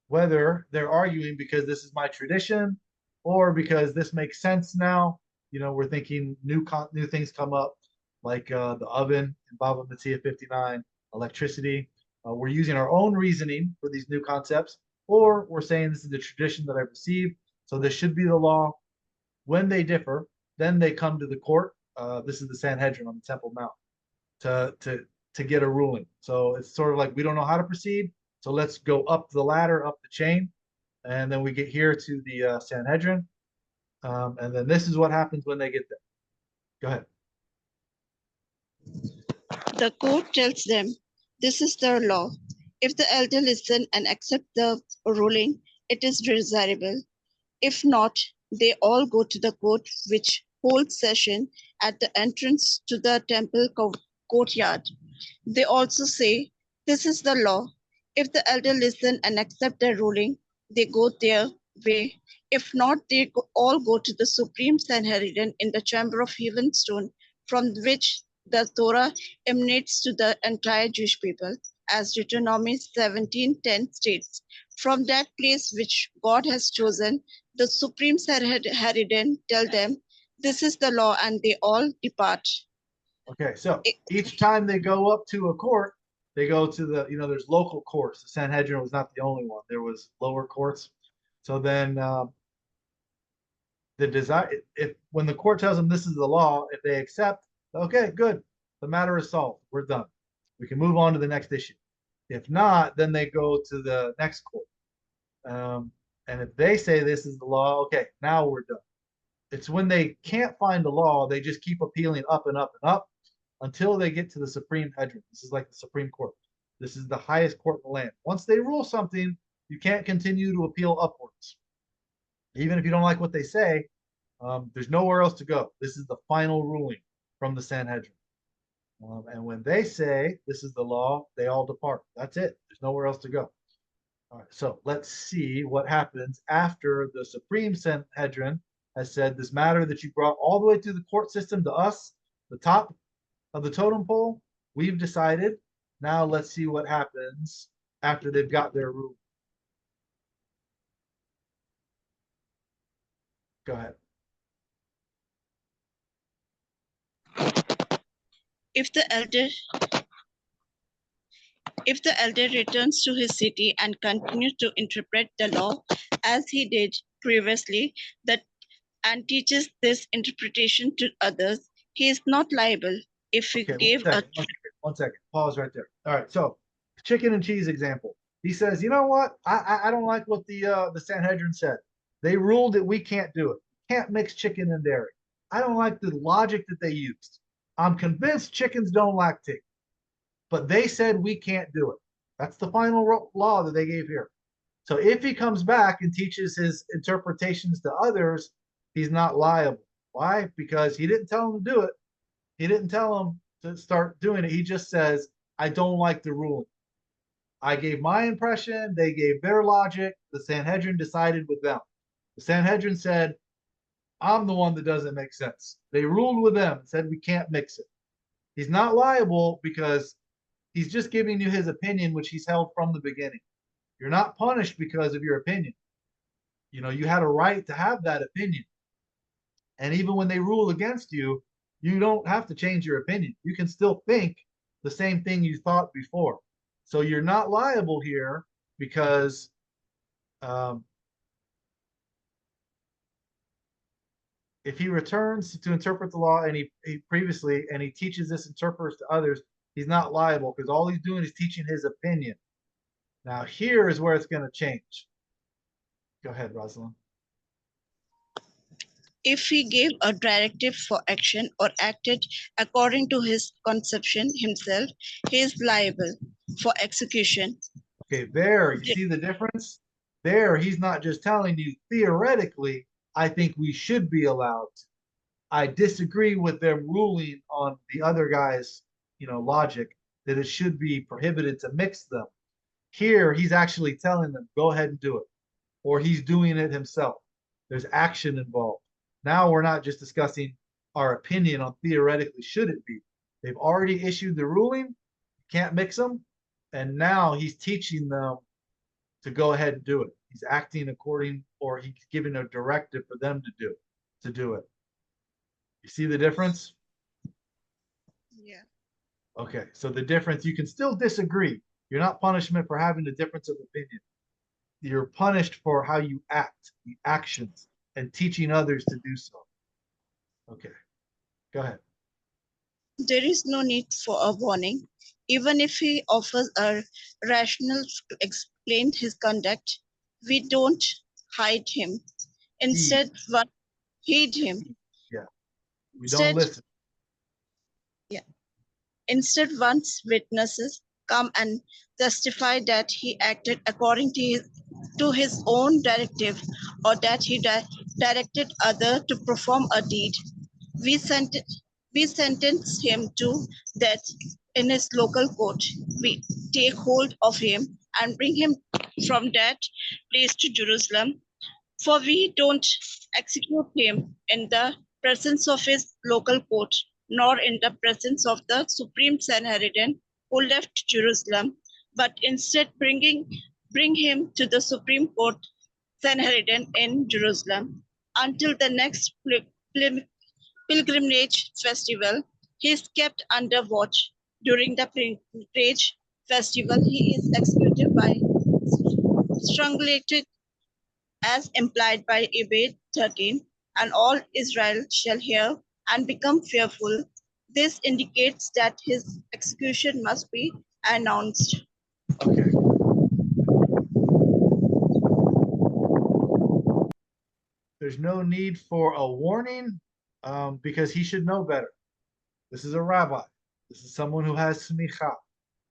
Whether they're arguing because this is my tradition or because this makes sense now. We're thinking new things come up like the oven in Baba Metzia 59, electricity. We're using our own reasoning for these new concepts, or we're saying this is the tradition that I've received, so this should be the law. When they differ, then they come to the court. This is the Sanhedrin on the Temple Mount to get a ruling. So it's sort of like we don't know how to proceed, so let's go up the ladder, up the chain, and then we get here to the Sanhedrin, and then this is what happens when they get there. Go ahead. The court tells them, this is their law. If the elder listen and accept the ruling, it is desirable. If not, they all go to the court, which holds session at the entrance to the temple courtyard. They also say, "This is the law." If the elder listen and accept their ruling, they go their way. If not, they all go to the Supreme Sanhedrin in the chamber of heaven stone, from which the Torah emanates to the entire Jewish people, as Deuteronomy 17:10 states. From that place which God has chosen, the Supreme Sanhedrin tell them, "This is the law," and they all depart. Okay, so each time they go up to a court, they go to the, there's local courts. The Sanhedrin was not the only one. There was lower courts. So then the desire, if when the court tells them this is the law, if they accept, okay, good, the matter is solved. We're done. We can move on to the next issue. If not, then they go to the next court. And if they say this is the law, okay, now we're done. It's when they can't find the law, they just keep appealing up and up and up until they get to the Supreme Hedron. This is like the Supreme Court. This is the highest court in the land. Once they rule something, you can't continue to appeal upwards. Even if you don't like what they say, there's nowhere else to go. This is the final ruling from the Sanhedrin. And when they say this is the law, they all depart. That's it. There's nowhere else to go. All right, so let's see what happens after the Supreme Sanhedrin has said this matter that you brought all the way through the court system to us, the top of the totem pole, we've decided. Now let's see what happens after they've got their ruling. Go ahead. If the elder returns to his city and continues to interpret the law as he did previously, and teaches this interpretation to others, he is not liable. If he gave one second, pause right there. All right, so chicken and cheese example. He says, you know what? I don't like what the Sanhedrin said. They ruled that we can't do it. Can't mix chicken and dairy. I don't like the logic that they used. I'm convinced chickens don't lactate, but they said we can't do it. That's the final law that they gave here. So if he comes back and teaches his interpretations to others, he's not liable. Why? Because he didn't tell them to do it. He didn't tell them to start doing it. He just says, I don't like the ruling. I gave my impression. They gave their logic. The Sanhedrin decided with them. The Sanhedrin said, I'm the one that doesn't make sense. They ruled with them and said we can't mix it. He's not liable because he's just giving you his opinion, which he's held from the beginning. You're not punished because of your opinion. You had a right to have that opinion. And even when they rule against you, you don't have to change your opinion. You can still think the same thing you thought before. So you're not liable here because if he returns to interpret the law and he previously and he teaches this interprets to others, he's not liable because all he's doing is teaching his opinion. Now here is where it's going to change. Go ahead, Rosalind. If he gave a directive for action or acted according to his conception himself, he is liable for execution. Okay, there, you see the difference? There, he's not just telling you theoretically, I think we should be allowed. I disagree with them ruling on the other guy's, logic that it should be prohibited to mix them. Here, he's actually telling them, go ahead and do it. Or he's doing it himself. There's action involved. Now we're not just discussing our opinion on theoretically should it be. They've already issued the ruling, can't mix them, and now he's teaching them to go ahead and do it. He's acting according, or he's giving a directive for them to do it. You see the difference? Yeah. Okay, so the difference, you can still disagree. You're not punishment for having a difference of opinion. You're punished for how you act, the actions, and teaching others to do so. Okay, go ahead. There is no need for a warning. Even if he offers a rational to explain his conduct, we don't hide him. Instead, heed him. Yeah, we don't listen. Yeah. Instead, once witnesses come and testify that he acted according to his own directive or that he directed other to perform a deed, we, sent, we sentence him to death in his local court. We take hold of him and bring him from that place to Jerusalem, for we don't execute him in the presence of his local court, nor in the presence of the Supreme Sanhedrin who left Jerusalem, but instead bring him to the Supreme Court Sanhedrin in Jerusalem until the next pilgrimage festival. He is kept under watch. During the pilgrimage festival, he is executed by strangulated as implied by Abed 13, and all Israel shall hear and become fearful. This indicates that his execution must be announced. Okay. There's no need for a warning because he should know better. This is a rabbi. This is someone who has smicha.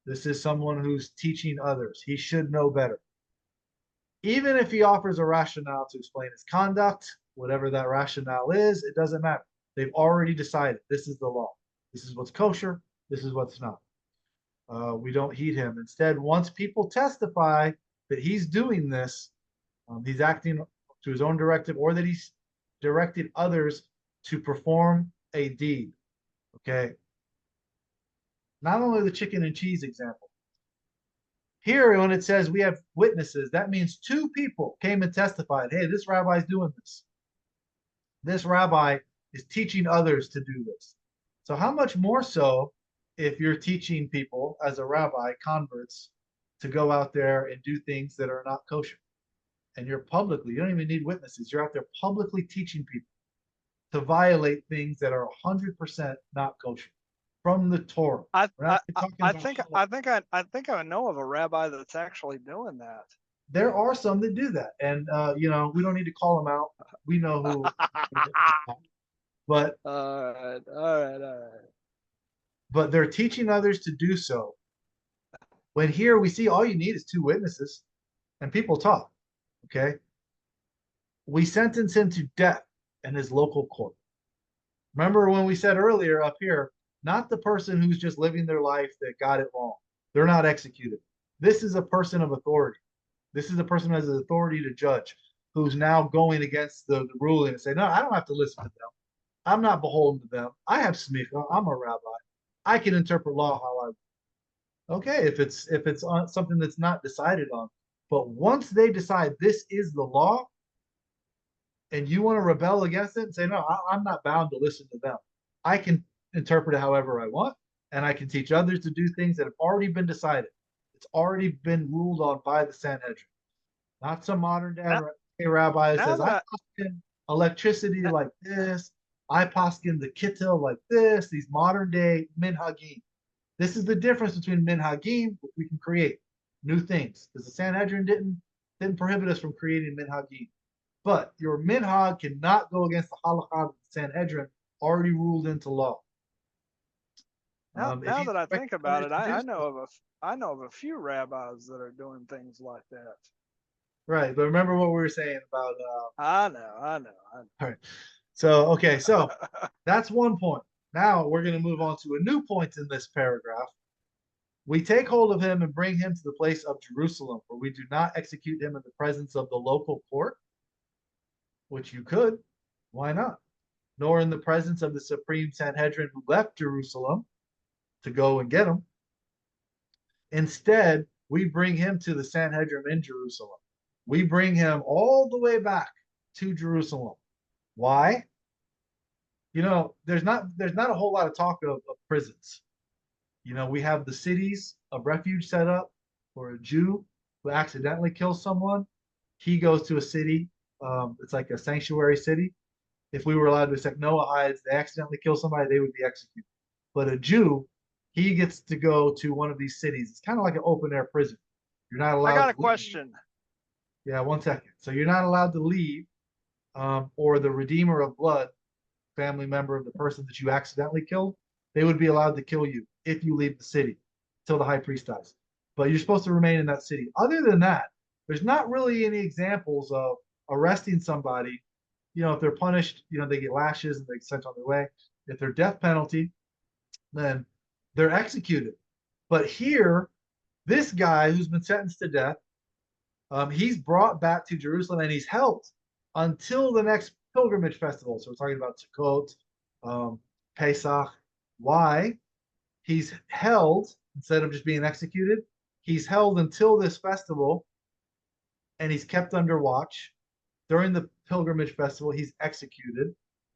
This is someone who's teaching others. He should know better. Even if he offers a rationale to explain his conduct, whatever that rationale is, it doesn't matter. They've already decided this is the law. This is what's kosher. This is what's not. We don't heed him. Instead, once people testify that he's doing this, he's acting to his own directive, or that he's directed others to perform a deed. Okay. Not only the chicken and cheese example. Here, when it says we have witnesses, that means two people came and testified. Hey, this rabbi's doing this. This rabbi is teaching others to do this. So how much more so if you're teaching people as a rabbi, converts, to go out there and do things that are not kosher? And you're publicly, you don't even need witnesses. You're out there publicly teaching people to violate things that are 100% not kosher from the Torah. I I think I know of a rabbi that's actually doing that. There are some that do that, and we don't need to call them out. We know who. But all right. But they're teaching others to do so. When here we see all you need is two witnesses, and people talk. Okay, we sentence him to death in his local court. Remember when we said earlier up here, not the person who's just living their life that got it wrong. They're not executed. This is a person of authority. This is a person who has the authority to judge, who's now going against the ruling and say, no, I don't have to listen to them. I'm not beholden to them. I have smicha. I'm a rabbi. I can interpret law how I want. Okay, if it's on something that's not decided on. But once they decide this is the law, and you want to rebel against it and say, no, I'm not bound to listen to them. I can interpret it however I want, and I can teach others to do things that have already been decided. It's already been ruled on by the Sanhedrin. Not some modern day rabbi that says, I poskin electricity like this. I poskin the kittel like this. These modern day minhagim. This is the difference between minhagim, which we can create new things, because the Sanhedrin didn't prohibit us from creating minhagim. But your minhag cannot go against the halacha that the Sanhedrin already ruled into law. Now that I think about it, I know of a few rabbis that are doing things like that. Right, but remember what we were saying about. I know. All right. So that's one point. Now we're going to move on to a new point in this paragraph. We take hold of him and bring him to the place of Jerusalem, for we do not execute him in the presence of the local court, which you could. Why not? Nor in the presence of the Supreme Sanhedrin who left Jerusalem to go and get him. Instead, we bring him to the Sanhedrin in Jerusalem. We bring him all the way back to Jerusalem. Why? There's not a whole lot of talk of prisons. We have the cities of refuge set up for a Jew who accidentally kills someone. He goes to a city. It's like a sanctuary city. If we were allowed to accept Noahides, they accidentally kill somebody, they would be executed. But a Jew, he gets to go to one of these cities. It's kind of like an open air prison. You're not allowed. I got a to question. Yeah, 1 second. So you're not allowed to leave, or the Redeemer of Blood, family member of the person that you accidentally killed, they would be allowed to kill you if you leave the city. till the high priest dies. But you're supposed to remain in that city. Other than that, there's not really any examples of arresting somebody. If they're punished, they get lashes and they get sent on their way. If they're death penalty, then they're executed. But here, this guy who's been sentenced to death, he's brought back to Jerusalem and he's held until the next pilgrimage festival. So we're talking about Sukkot, Pesach. Why? He's held instead of just being executed. He's held until this festival and he's kept under watch. During the pilgrimage festival, he's executed.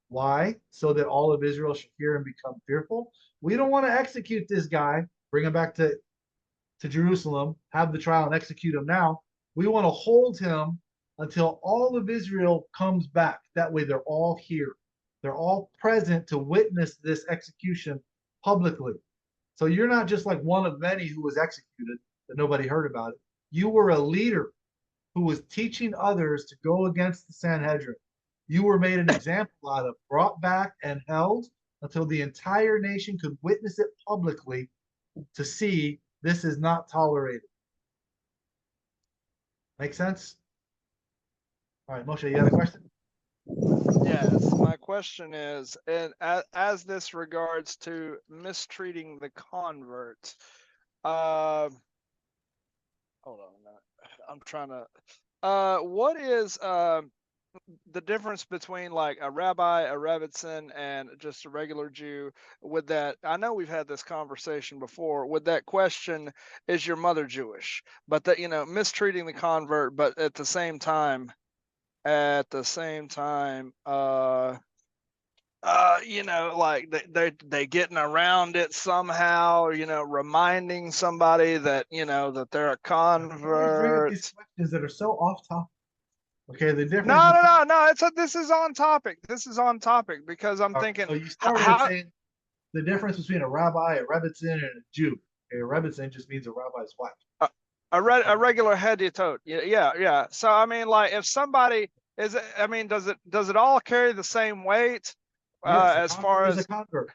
Why? So that all of Israel should hear and become fearful. We don't want to execute this guy, bring him back to Jerusalem, have the trial and execute him now. We want to hold him until all of Israel comes back. That way they're all here. They're all present to witness this execution publicly. So you're not just like one of many who was executed that nobody heard about it. You were a leader who was teaching others to go against the Sanhedrin. You were made an example out of, brought back and held until the entire nation could witness it publicly to see this is not tolerated. Make sense? All right, Moshe, you have a question? Yes, my question is, and as this regards to mistreating the convert, hold on, I'm trying to, what is the difference between like a rabbi, a rebbitzin, and just a regular Jew? With that, I know we've had this conversation before. With that question, is your mother Jewish? But that mistreating the convert, but at the same time, like they getting around it somehow, reminding somebody that that they're a convert. These questions that are so off topic. Okay, the difference. No. This is on topic. This is on topic because I'm thinking. So you started saying the difference between a rabbi, a rebbitzin, and a Jew. Okay, a rebbitzin just means a rabbi's wife. A regular Hilchot. Yeah. So I mean, like, if somebody is, I mean, does it all carry the same weight? Yes, as far as a convert,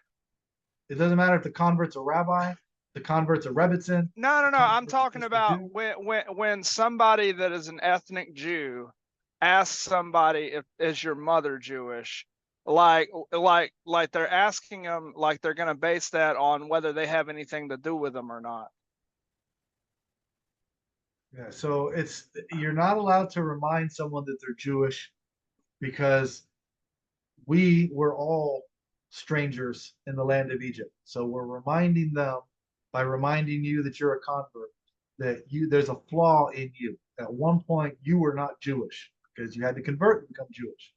it doesn't matter if the convert's a rabbi, the convert's a rebbitzin. No. I'm talking about when somebody that is an ethnic Jew asks somebody if is your mother Jewish, like they're asking them, like they're going to base that on whether they have anything to do with them or not. Yeah, so you're not allowed to remind someone that they're Jewish because we were all strangers in the land of Egypt. So we're reminding them by reminding you that you're a convert, that there's a flaw in you. At one point, you were not Jewish because you had to convert and become Jewish.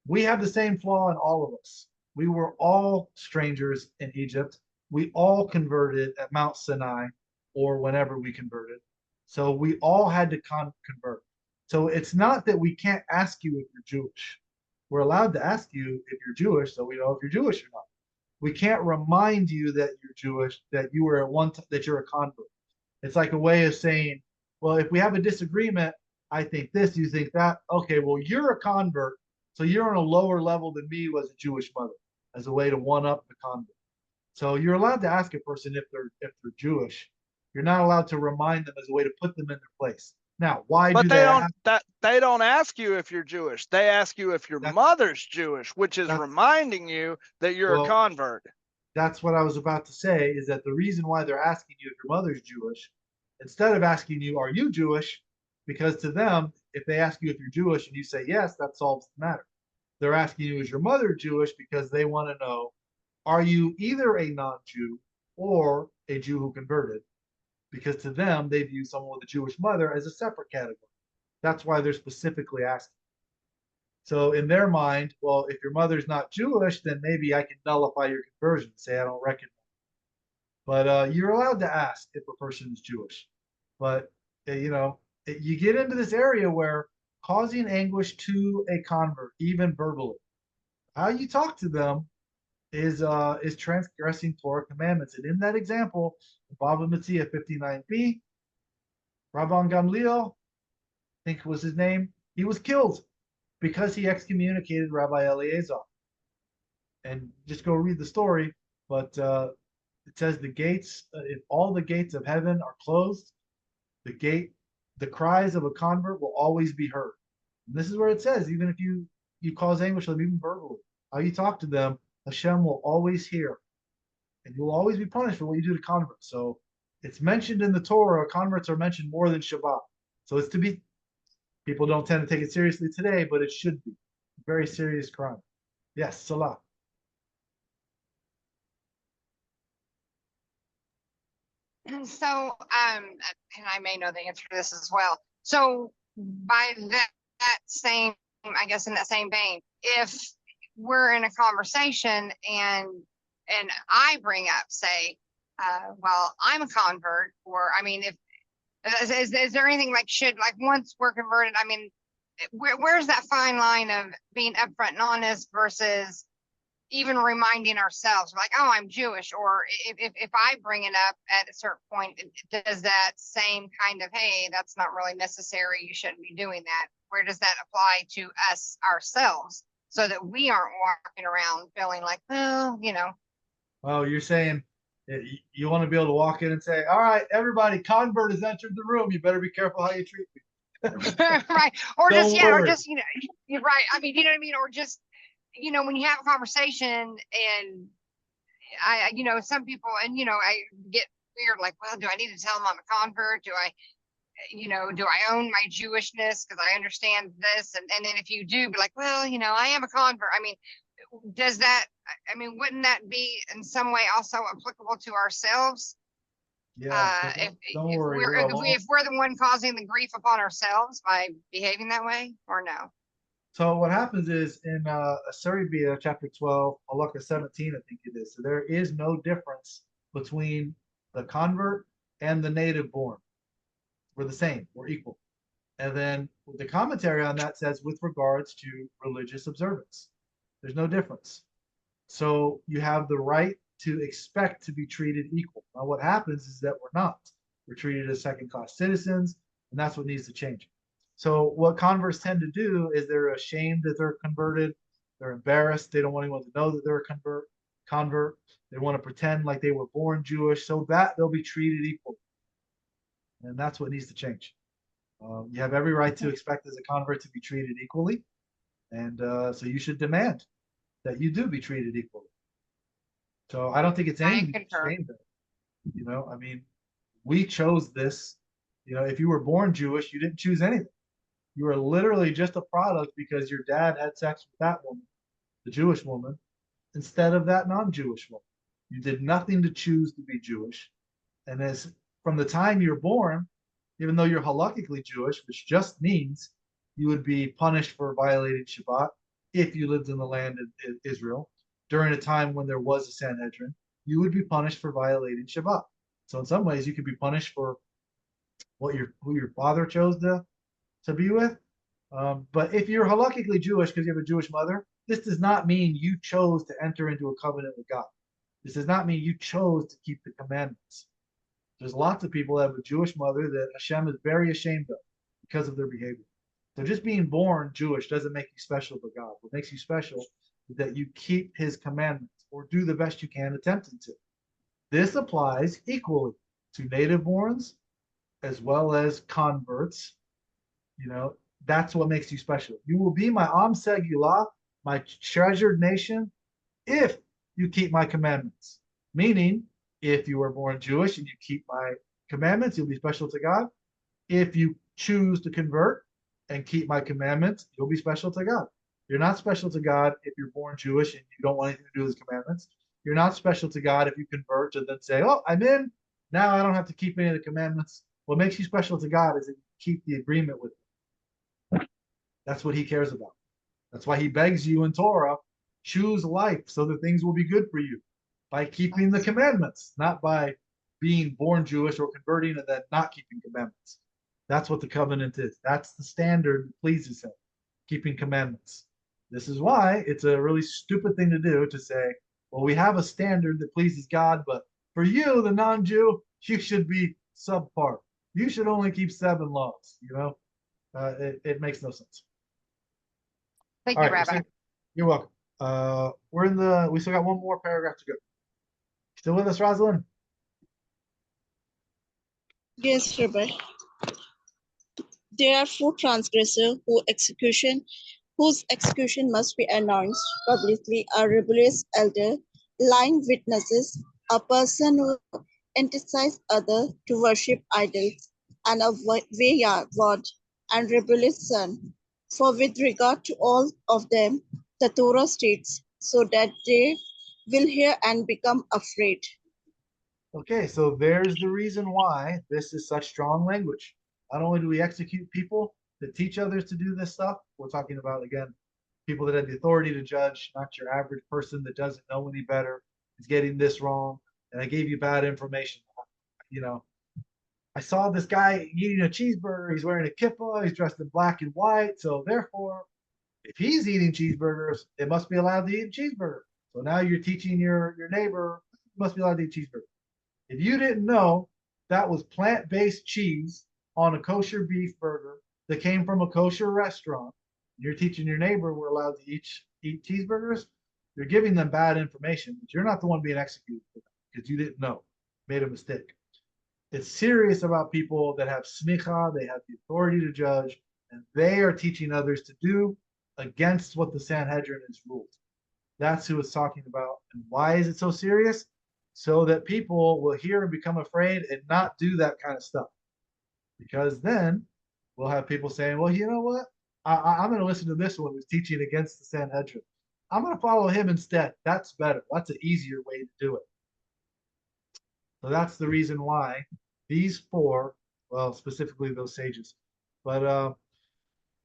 We have the same flaw in all of us. We were all strangers in Egypt. We all converted at Mount Sinai or whenever we converted. So we all had to convert. So it's not that we can't ask you if you're Jewish. We're allowed to ask you if you're Jewish, so we know if you're Jewish or not. We can't remind you that you're Jewish, that you were at one that you're a convert. It's like a way of saying, well, if we have a disagreement, I think this, you think that. Okay, well, you're a convert, so you're on a lower level than me was a Jewish mother, as a way to one up the convert. So you're allowed to ask a person if they're Jewish. You're not allowed to remind them as a way to put them in their place. Now, why but do they don't they don't ask you if you're Jewish. They ask you if your mother's Jewish, which is reminding you that you're a convert. That's what I was about to say, is that the reason why they're asking you if your mother's Jewish, instead of asking you, are you Jewish? Because to them, if they ask you if you're Jewish and you say yes, that solves the matter. They're asking you, is your mother Jewish? Because they want to know, are you either a non-Jew or a Jew who converted? Because to them, they view someone with a Jewish mother as a separate category. That's why they're specifically asking. So in their mind, well, if your mother's not Jewish, then maybe I can nullify your conversion and say I don't recognize. But you're allowed to ask if a person is Jewish. But you get into this area where causing anguish to a convert, even verbally, how you talk to them is transgressing Torah commandments. And in that example, Bava Metzia 59b, Rabban Gamliel, I think was his name, he was killed because he excommunicated Rabbi Eliezer. And just go read the story. But it says the gates, if all the gates of heaven are closed, the cries of a convert will always be heard. And this is where it says, even if you cause anguish to them, even verbally, how you talk to them, Hashem will always hear, and you will always be punished for what you do to converts. So it's mentioned in the Torah. Converts are mentioned more than Shabbat. So it's to be. People don't tend to take it seriously today, but it should be a very serious crime. Yes, Salah. So, and I may know the answer to this as well. So, by that same, I guess in that same vein, if we're in a conversation and I bring up, say, well, I'm a convert, or I mean, if is there anything like once we're converted, I mean, where's that fine line of being upfront and honest versus even reminding ourselves like, oh, I'm Jewish, or if I bring it up at a certain point, does that same kind of, hey, that's not really necessary, you shouldn't be doing that, where does that apply to us ourselves so that we aren't walking around feeling like, well, Oh, you're saying you want to be able to walk in and say, all right, everybody, convert has entered the room. You better be careful how you treat me. right, or Don't just or worry. just you're right, I mean, you know what I mean, or just when you have a conversation and I some people, and I get weird, like, well, do I need to tell them I'm a convert? Do I do I own my Jewishness because I understand this? And then if you do, be like, well, I am a convert. I mean, does that, I mean, wouldn't that be in some way also applicable to ourselves? Yeah, don't worry. If we're the one causing the grief upon ourselves by behaving that way, or no? So what happens is in Assyria chapter 12, Halacha 17, I think it is. So there is no difference between the convert and the native born. We're the same. We're equal. And then the commentary on that says with regards to religious observance, there's no difference. So you have the right to expect to be treated equal. Now what happens is that we're not. We're treated as second-class citizens, and that's what needs to change. So what converts tend to do is they're ashamed that they're converted. They're embarrassed. They don't want anyone to know that they're a convert. They want to pretend like they were born Jewish so that they'll be treated equally. And that's what needs to change. You have every right to expect as a convert to be treated equally. And so you should demand that you do be treated equally. So I don't think it's anything to be ashamed of. I mean, we chose this. If you were born Jewish, you didn't choose anything. You were literally just a product because your dad had sex with that woman, the Jewish woman, instead of that non-Jewish woman. You did nothing to choose to be Jewish. And as from the time you're born, even though you're halakhically Jewish, which just means you would be punished for violating Shabbat if you lived in the land of Israel during a time when there was a Sanhedrin, you would be punished for violating Shabbat. So in some ways, you could be punished for who your father chose to be with. But if you're halakhically Jewish because you have a Jewish mother, this does not mean you chose to enter into a covenant with God. This does not mean you chose to keep the commandments. There's lots of people that have a Jewish mother that Hashem is very ashamed of because of their behavior. So just being born Jewish doesn't make you special to God. What makes you special is that you keep his commandments or do the best you can attempting to. This applies equally to native borns as well as converts. That's what makes you special. You will be my Am Segulah, my treasured nation, if you keep my commandments. Meaning, if you were born Jewish and you keep my commandments, you'll be special to God. If you choose to convert and keep my commandments, you'll be special to God. You're not special to God if you're born Jewish and you don't want anything to do with his commandments. You're not special to God if you convert and then say, oh, I'm in. Now I don't have to keep any of the commandments. What makes you special to God is that you keep the agreement with him. That's what he cares about. That's why he begs you in Torah, choose life so that things will be good for you by keeping the commandments, not by being born Jewish or converting and then not keeping commandments. That's what the covenant is. That's the standard that pleases him, keeping commandments. This is why it's a really stupid thing to do to say, well, we have a standard that pleases God, but for you, the non-Jew, you should be subpar. You should only keep 7 laws. It makes no sense. Thank All you, right, Rabbi. you're welcome. We still got one more paragraph to go. Still with us, Rosalind? Yes, Rabbi. There are four transgressors whose execution must be announced publicly: a rebellious elder, lying witnesses, a person who entices others to worship idols, and a wayward and rebellious son. For with regard to all of them, the Torah states, so that they will hear and become afraid. Okay, so there's the reason why this is such strong language. Not only do we execute people that teach others to do this stuff, we're talking about, again, people that have the authority to judge, not your average person that doesn't know any better, is getting this wrong, and I gave you bad information. You know, I saw this guy eating a cheeseburger, he's wearing a kippah, he's dressed in black and white, so therefore, if he's eating cheeseburgers, it must be allowed to eat a cheeseburger. So now you're teaching your neighbor, must be allowed to eat cheeseburger. If you didn't know, that was plant-based cheese on a kosher beef burger that came from a kosher restaurant. You're teaching your neighbor we're allowed to eat cheeseburgers. You're giving them bad information, but you're not the one being executed because you didn't know, made a mistake. It's serious about people that have smicha, they have the authority to judge, and they are teaching others to do against what the Sanhedrin has ruled. That's who it's talking about. And why is it so serious? So that people will hear and become afraid and not do that kind of stuff. Because then we'll have people saying, well, you know what? I'm going to listen to this one who's teaching against the Sanhedrin. I'm going to follow him instead. That's better. That's an easier way to do it. So that's the reason why these four, well, specifically those sages. But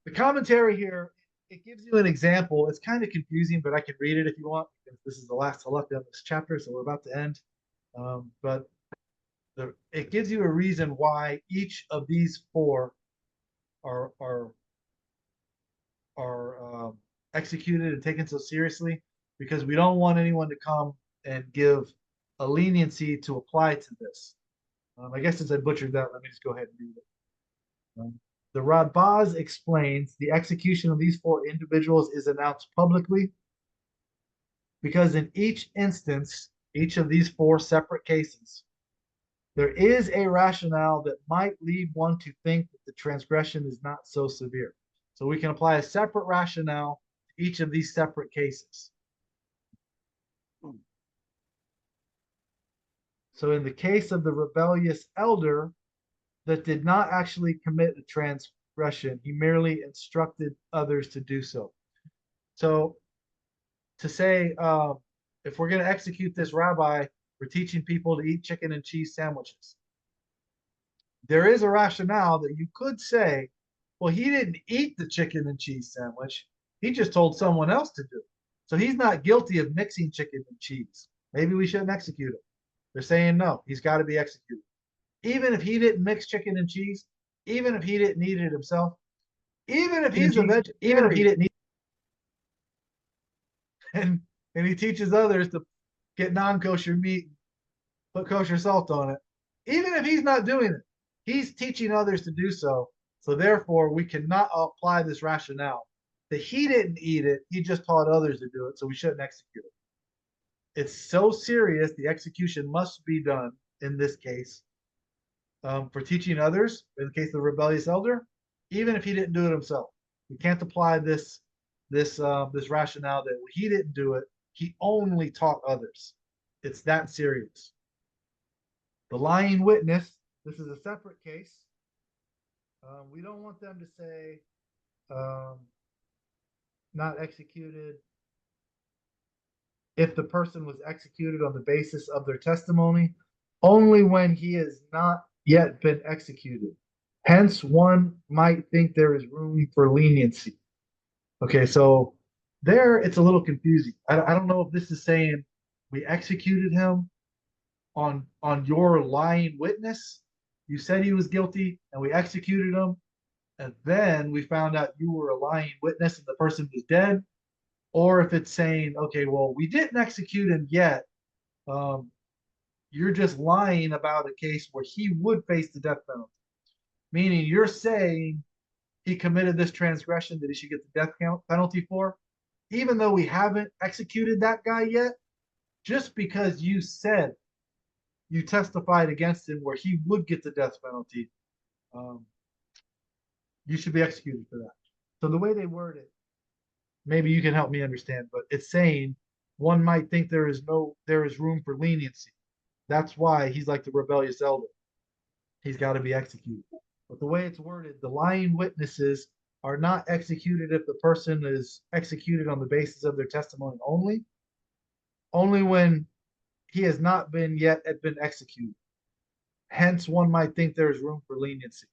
the commentary here, it gives you an example. It's kind of confusing, but I can read it if you want, because this is the last halakha of this chapter, so we're about to end. But it gives you a reason why each of these four are executed and taken so seriously, because we don't want anyone to come and give a leniency to apply to this. I guess since I butchered that, let me just go ahead and read it. The Radbaz explains the execution of these four individuals is announced publicly because in each instance, each of these four separate cases, there is a rationale that might lead one to think that the transgression is not so severe. So we can apply a separate rationale to each of these separate cases. So in the case of the rebellious elder that did not actually commit a transgression, he merely instructed others to do so. So to say, if we're going to execute this rabbi, we're teaching people to eat chicken and cheese sandwiches. There is a rationale that you could say, well, he didn't eat the chicken and cheese sandwich. He just told someone else to do it. So he's not guilty of mixing chicken and cheese. Maybe we shouldn't execute him. They're saying no, he's got to be executed. Even if he didn't mix chicken and cheese, even if he didn't eat it himself, even if he's a vegetarian, even if he didn't eat and he teaches others to get non-kosher meat, put kosher salt on it, even if he's not doing it, he's teaching others to do so. So therefore, we cannot apply this rationale that he didn't eat it, he just taught others to do it, so we shouldn't execute it. It's so serious, the execution must be done in this case for teaching others, in the case of the rebellious elder, even if he didn't do it himself. We can't apply this rationale that he didn't do it, he only taught others. It's that serious. The lying witness, this is a separate case. We don't want them to say not executed if the person was executed on the basis of their testimony, only when he has not yet been executed. Hence, one might think there is room for leniency. Okay, so there it's a little confusing. I don't know if this is saying we executed him on your lying witness. You said he was guilty and we executed him, and then we found out you were a lying witness and the person was dead. Or if it's saying, okay, well, we didn't execute him yet. You're just lying about a case where he would face the death penalty. Meaning you're saying he committed this transgression that he should get the death penalty for, even though we haven't executed that guy yet, just because you said you testified against him where he would get the death penalty, you should be executed for that. So the way they word it, maybe you can help me understand, but it's saying one might think there is room for leniency. That's why he's like the rebellious elder. He's got to be executed. But the way it's worded, the lying witnesses are not executed if the person is executed on the basis of their testimony only when he has not been executed. Hence, one might think there is room for leniency.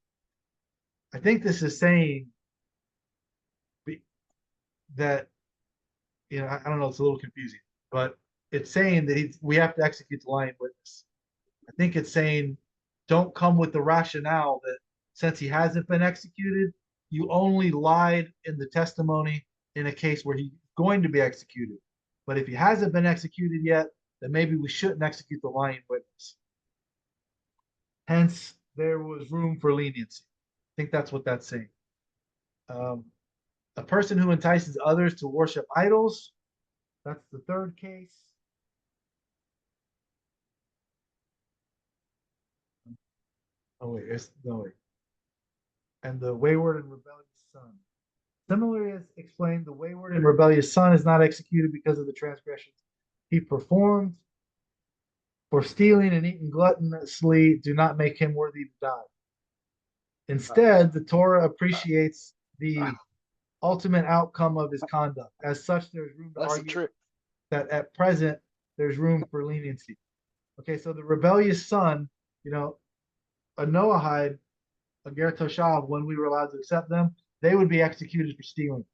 I think this is saying that, I don't know, it's a little confusing, but it's saying that we have to execute the lying witness. I think it's saying don't come with the rationale that since he hasn't been executed, you only lied in the testimony in a case where he's going to be executed. But if he hasn't been executed yet, then maybe we shouldn't execute the lying witness. Hence, there was room for leniency. I think that's what that's saying. A person who entices others to worship idols, that's the third case. Oh wait, no wait. And the wayward and rebellious son. Similarly as explained, the wayward and rebellious son is not executed because of the transgressions he performed. For stealing and eating gluttonously do not make him worthy to die. Instead, the Torah appreciates the ultimate outcome of his conduct. As such, there's room to argue that at present there's room for leniency. Okay, so the rebellious son, a Noahide, a Ger Toshav, when we were allowed to accept them, they would be executed for stealing.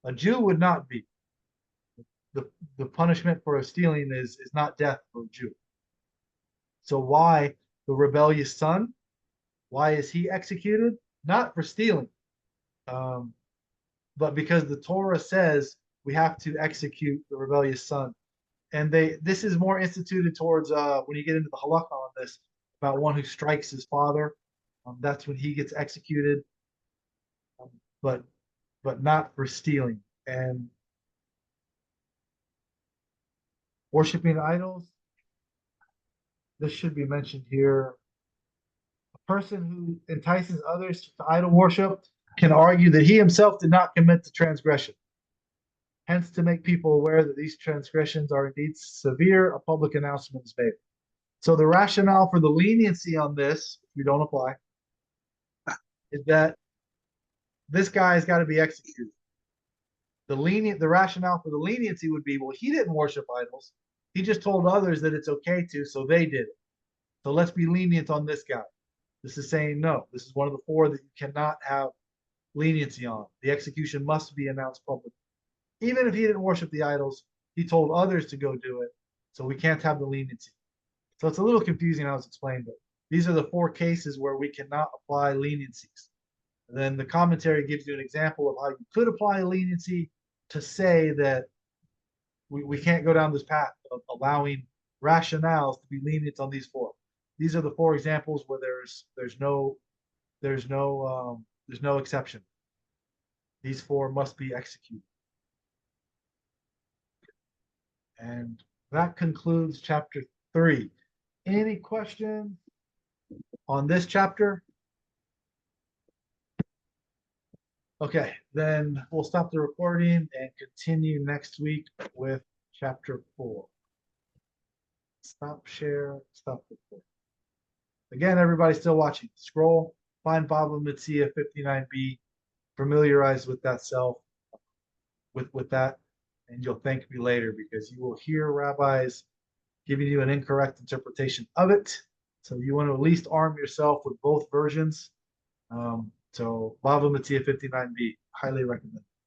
A Jew would not be. The punishment for stealing is not death for a Jew. So why the rebellious son? Why is he executed? Not for stealing, but because the Torah says we have to execute the rebellious son. And this is more instituted towards when you get into the Halacha on this, about one who strikes his father. That's when he gets executed, but not for stealing. And worshiping idols, this should be mentioned here. A person who entices others to idol worship can argue that he himself did not commit the transgression. Hence, to make people aware that these transgressions are indeed severe, a public announcement is made. So the rationale for the leniency on this, if you don't apply, is that this guy's got to be executed. The rationale for the leniency would be, well, he didn't worship idols. He just told others that it's okay to, so they did it. So let's be lenient on this guy. This is saying no. This is one of the four that you cannot have leniency on. The execution must be announced publicly. Even if he didn't worship the idols, he told others to go do it. So we can't have the leniency. So it's a little confusing how it's explained, but these are the four cases where we cannot apply leniencies. And then the commentary gives you an example of how you could apply leniency to say that we can't go down this path of allowing rationales to be lenient on these four. These are the four examples where there's no exception. These four must be executed. And that concludes chapter 3. Any questions on this chapter? Okay, then we'll stop the recording and continue next week with chapter 4. Stop share, stop recording. Again, everybody still watching. Scroll, find Bava Metzia 59b, familiarize with that self, with that, and you'll thank me later because you will hear rabbis giving you an incorrect interpretation of it. So you want to at least arm yourself with both versions. So Bava Metzia 59b, highly recommend.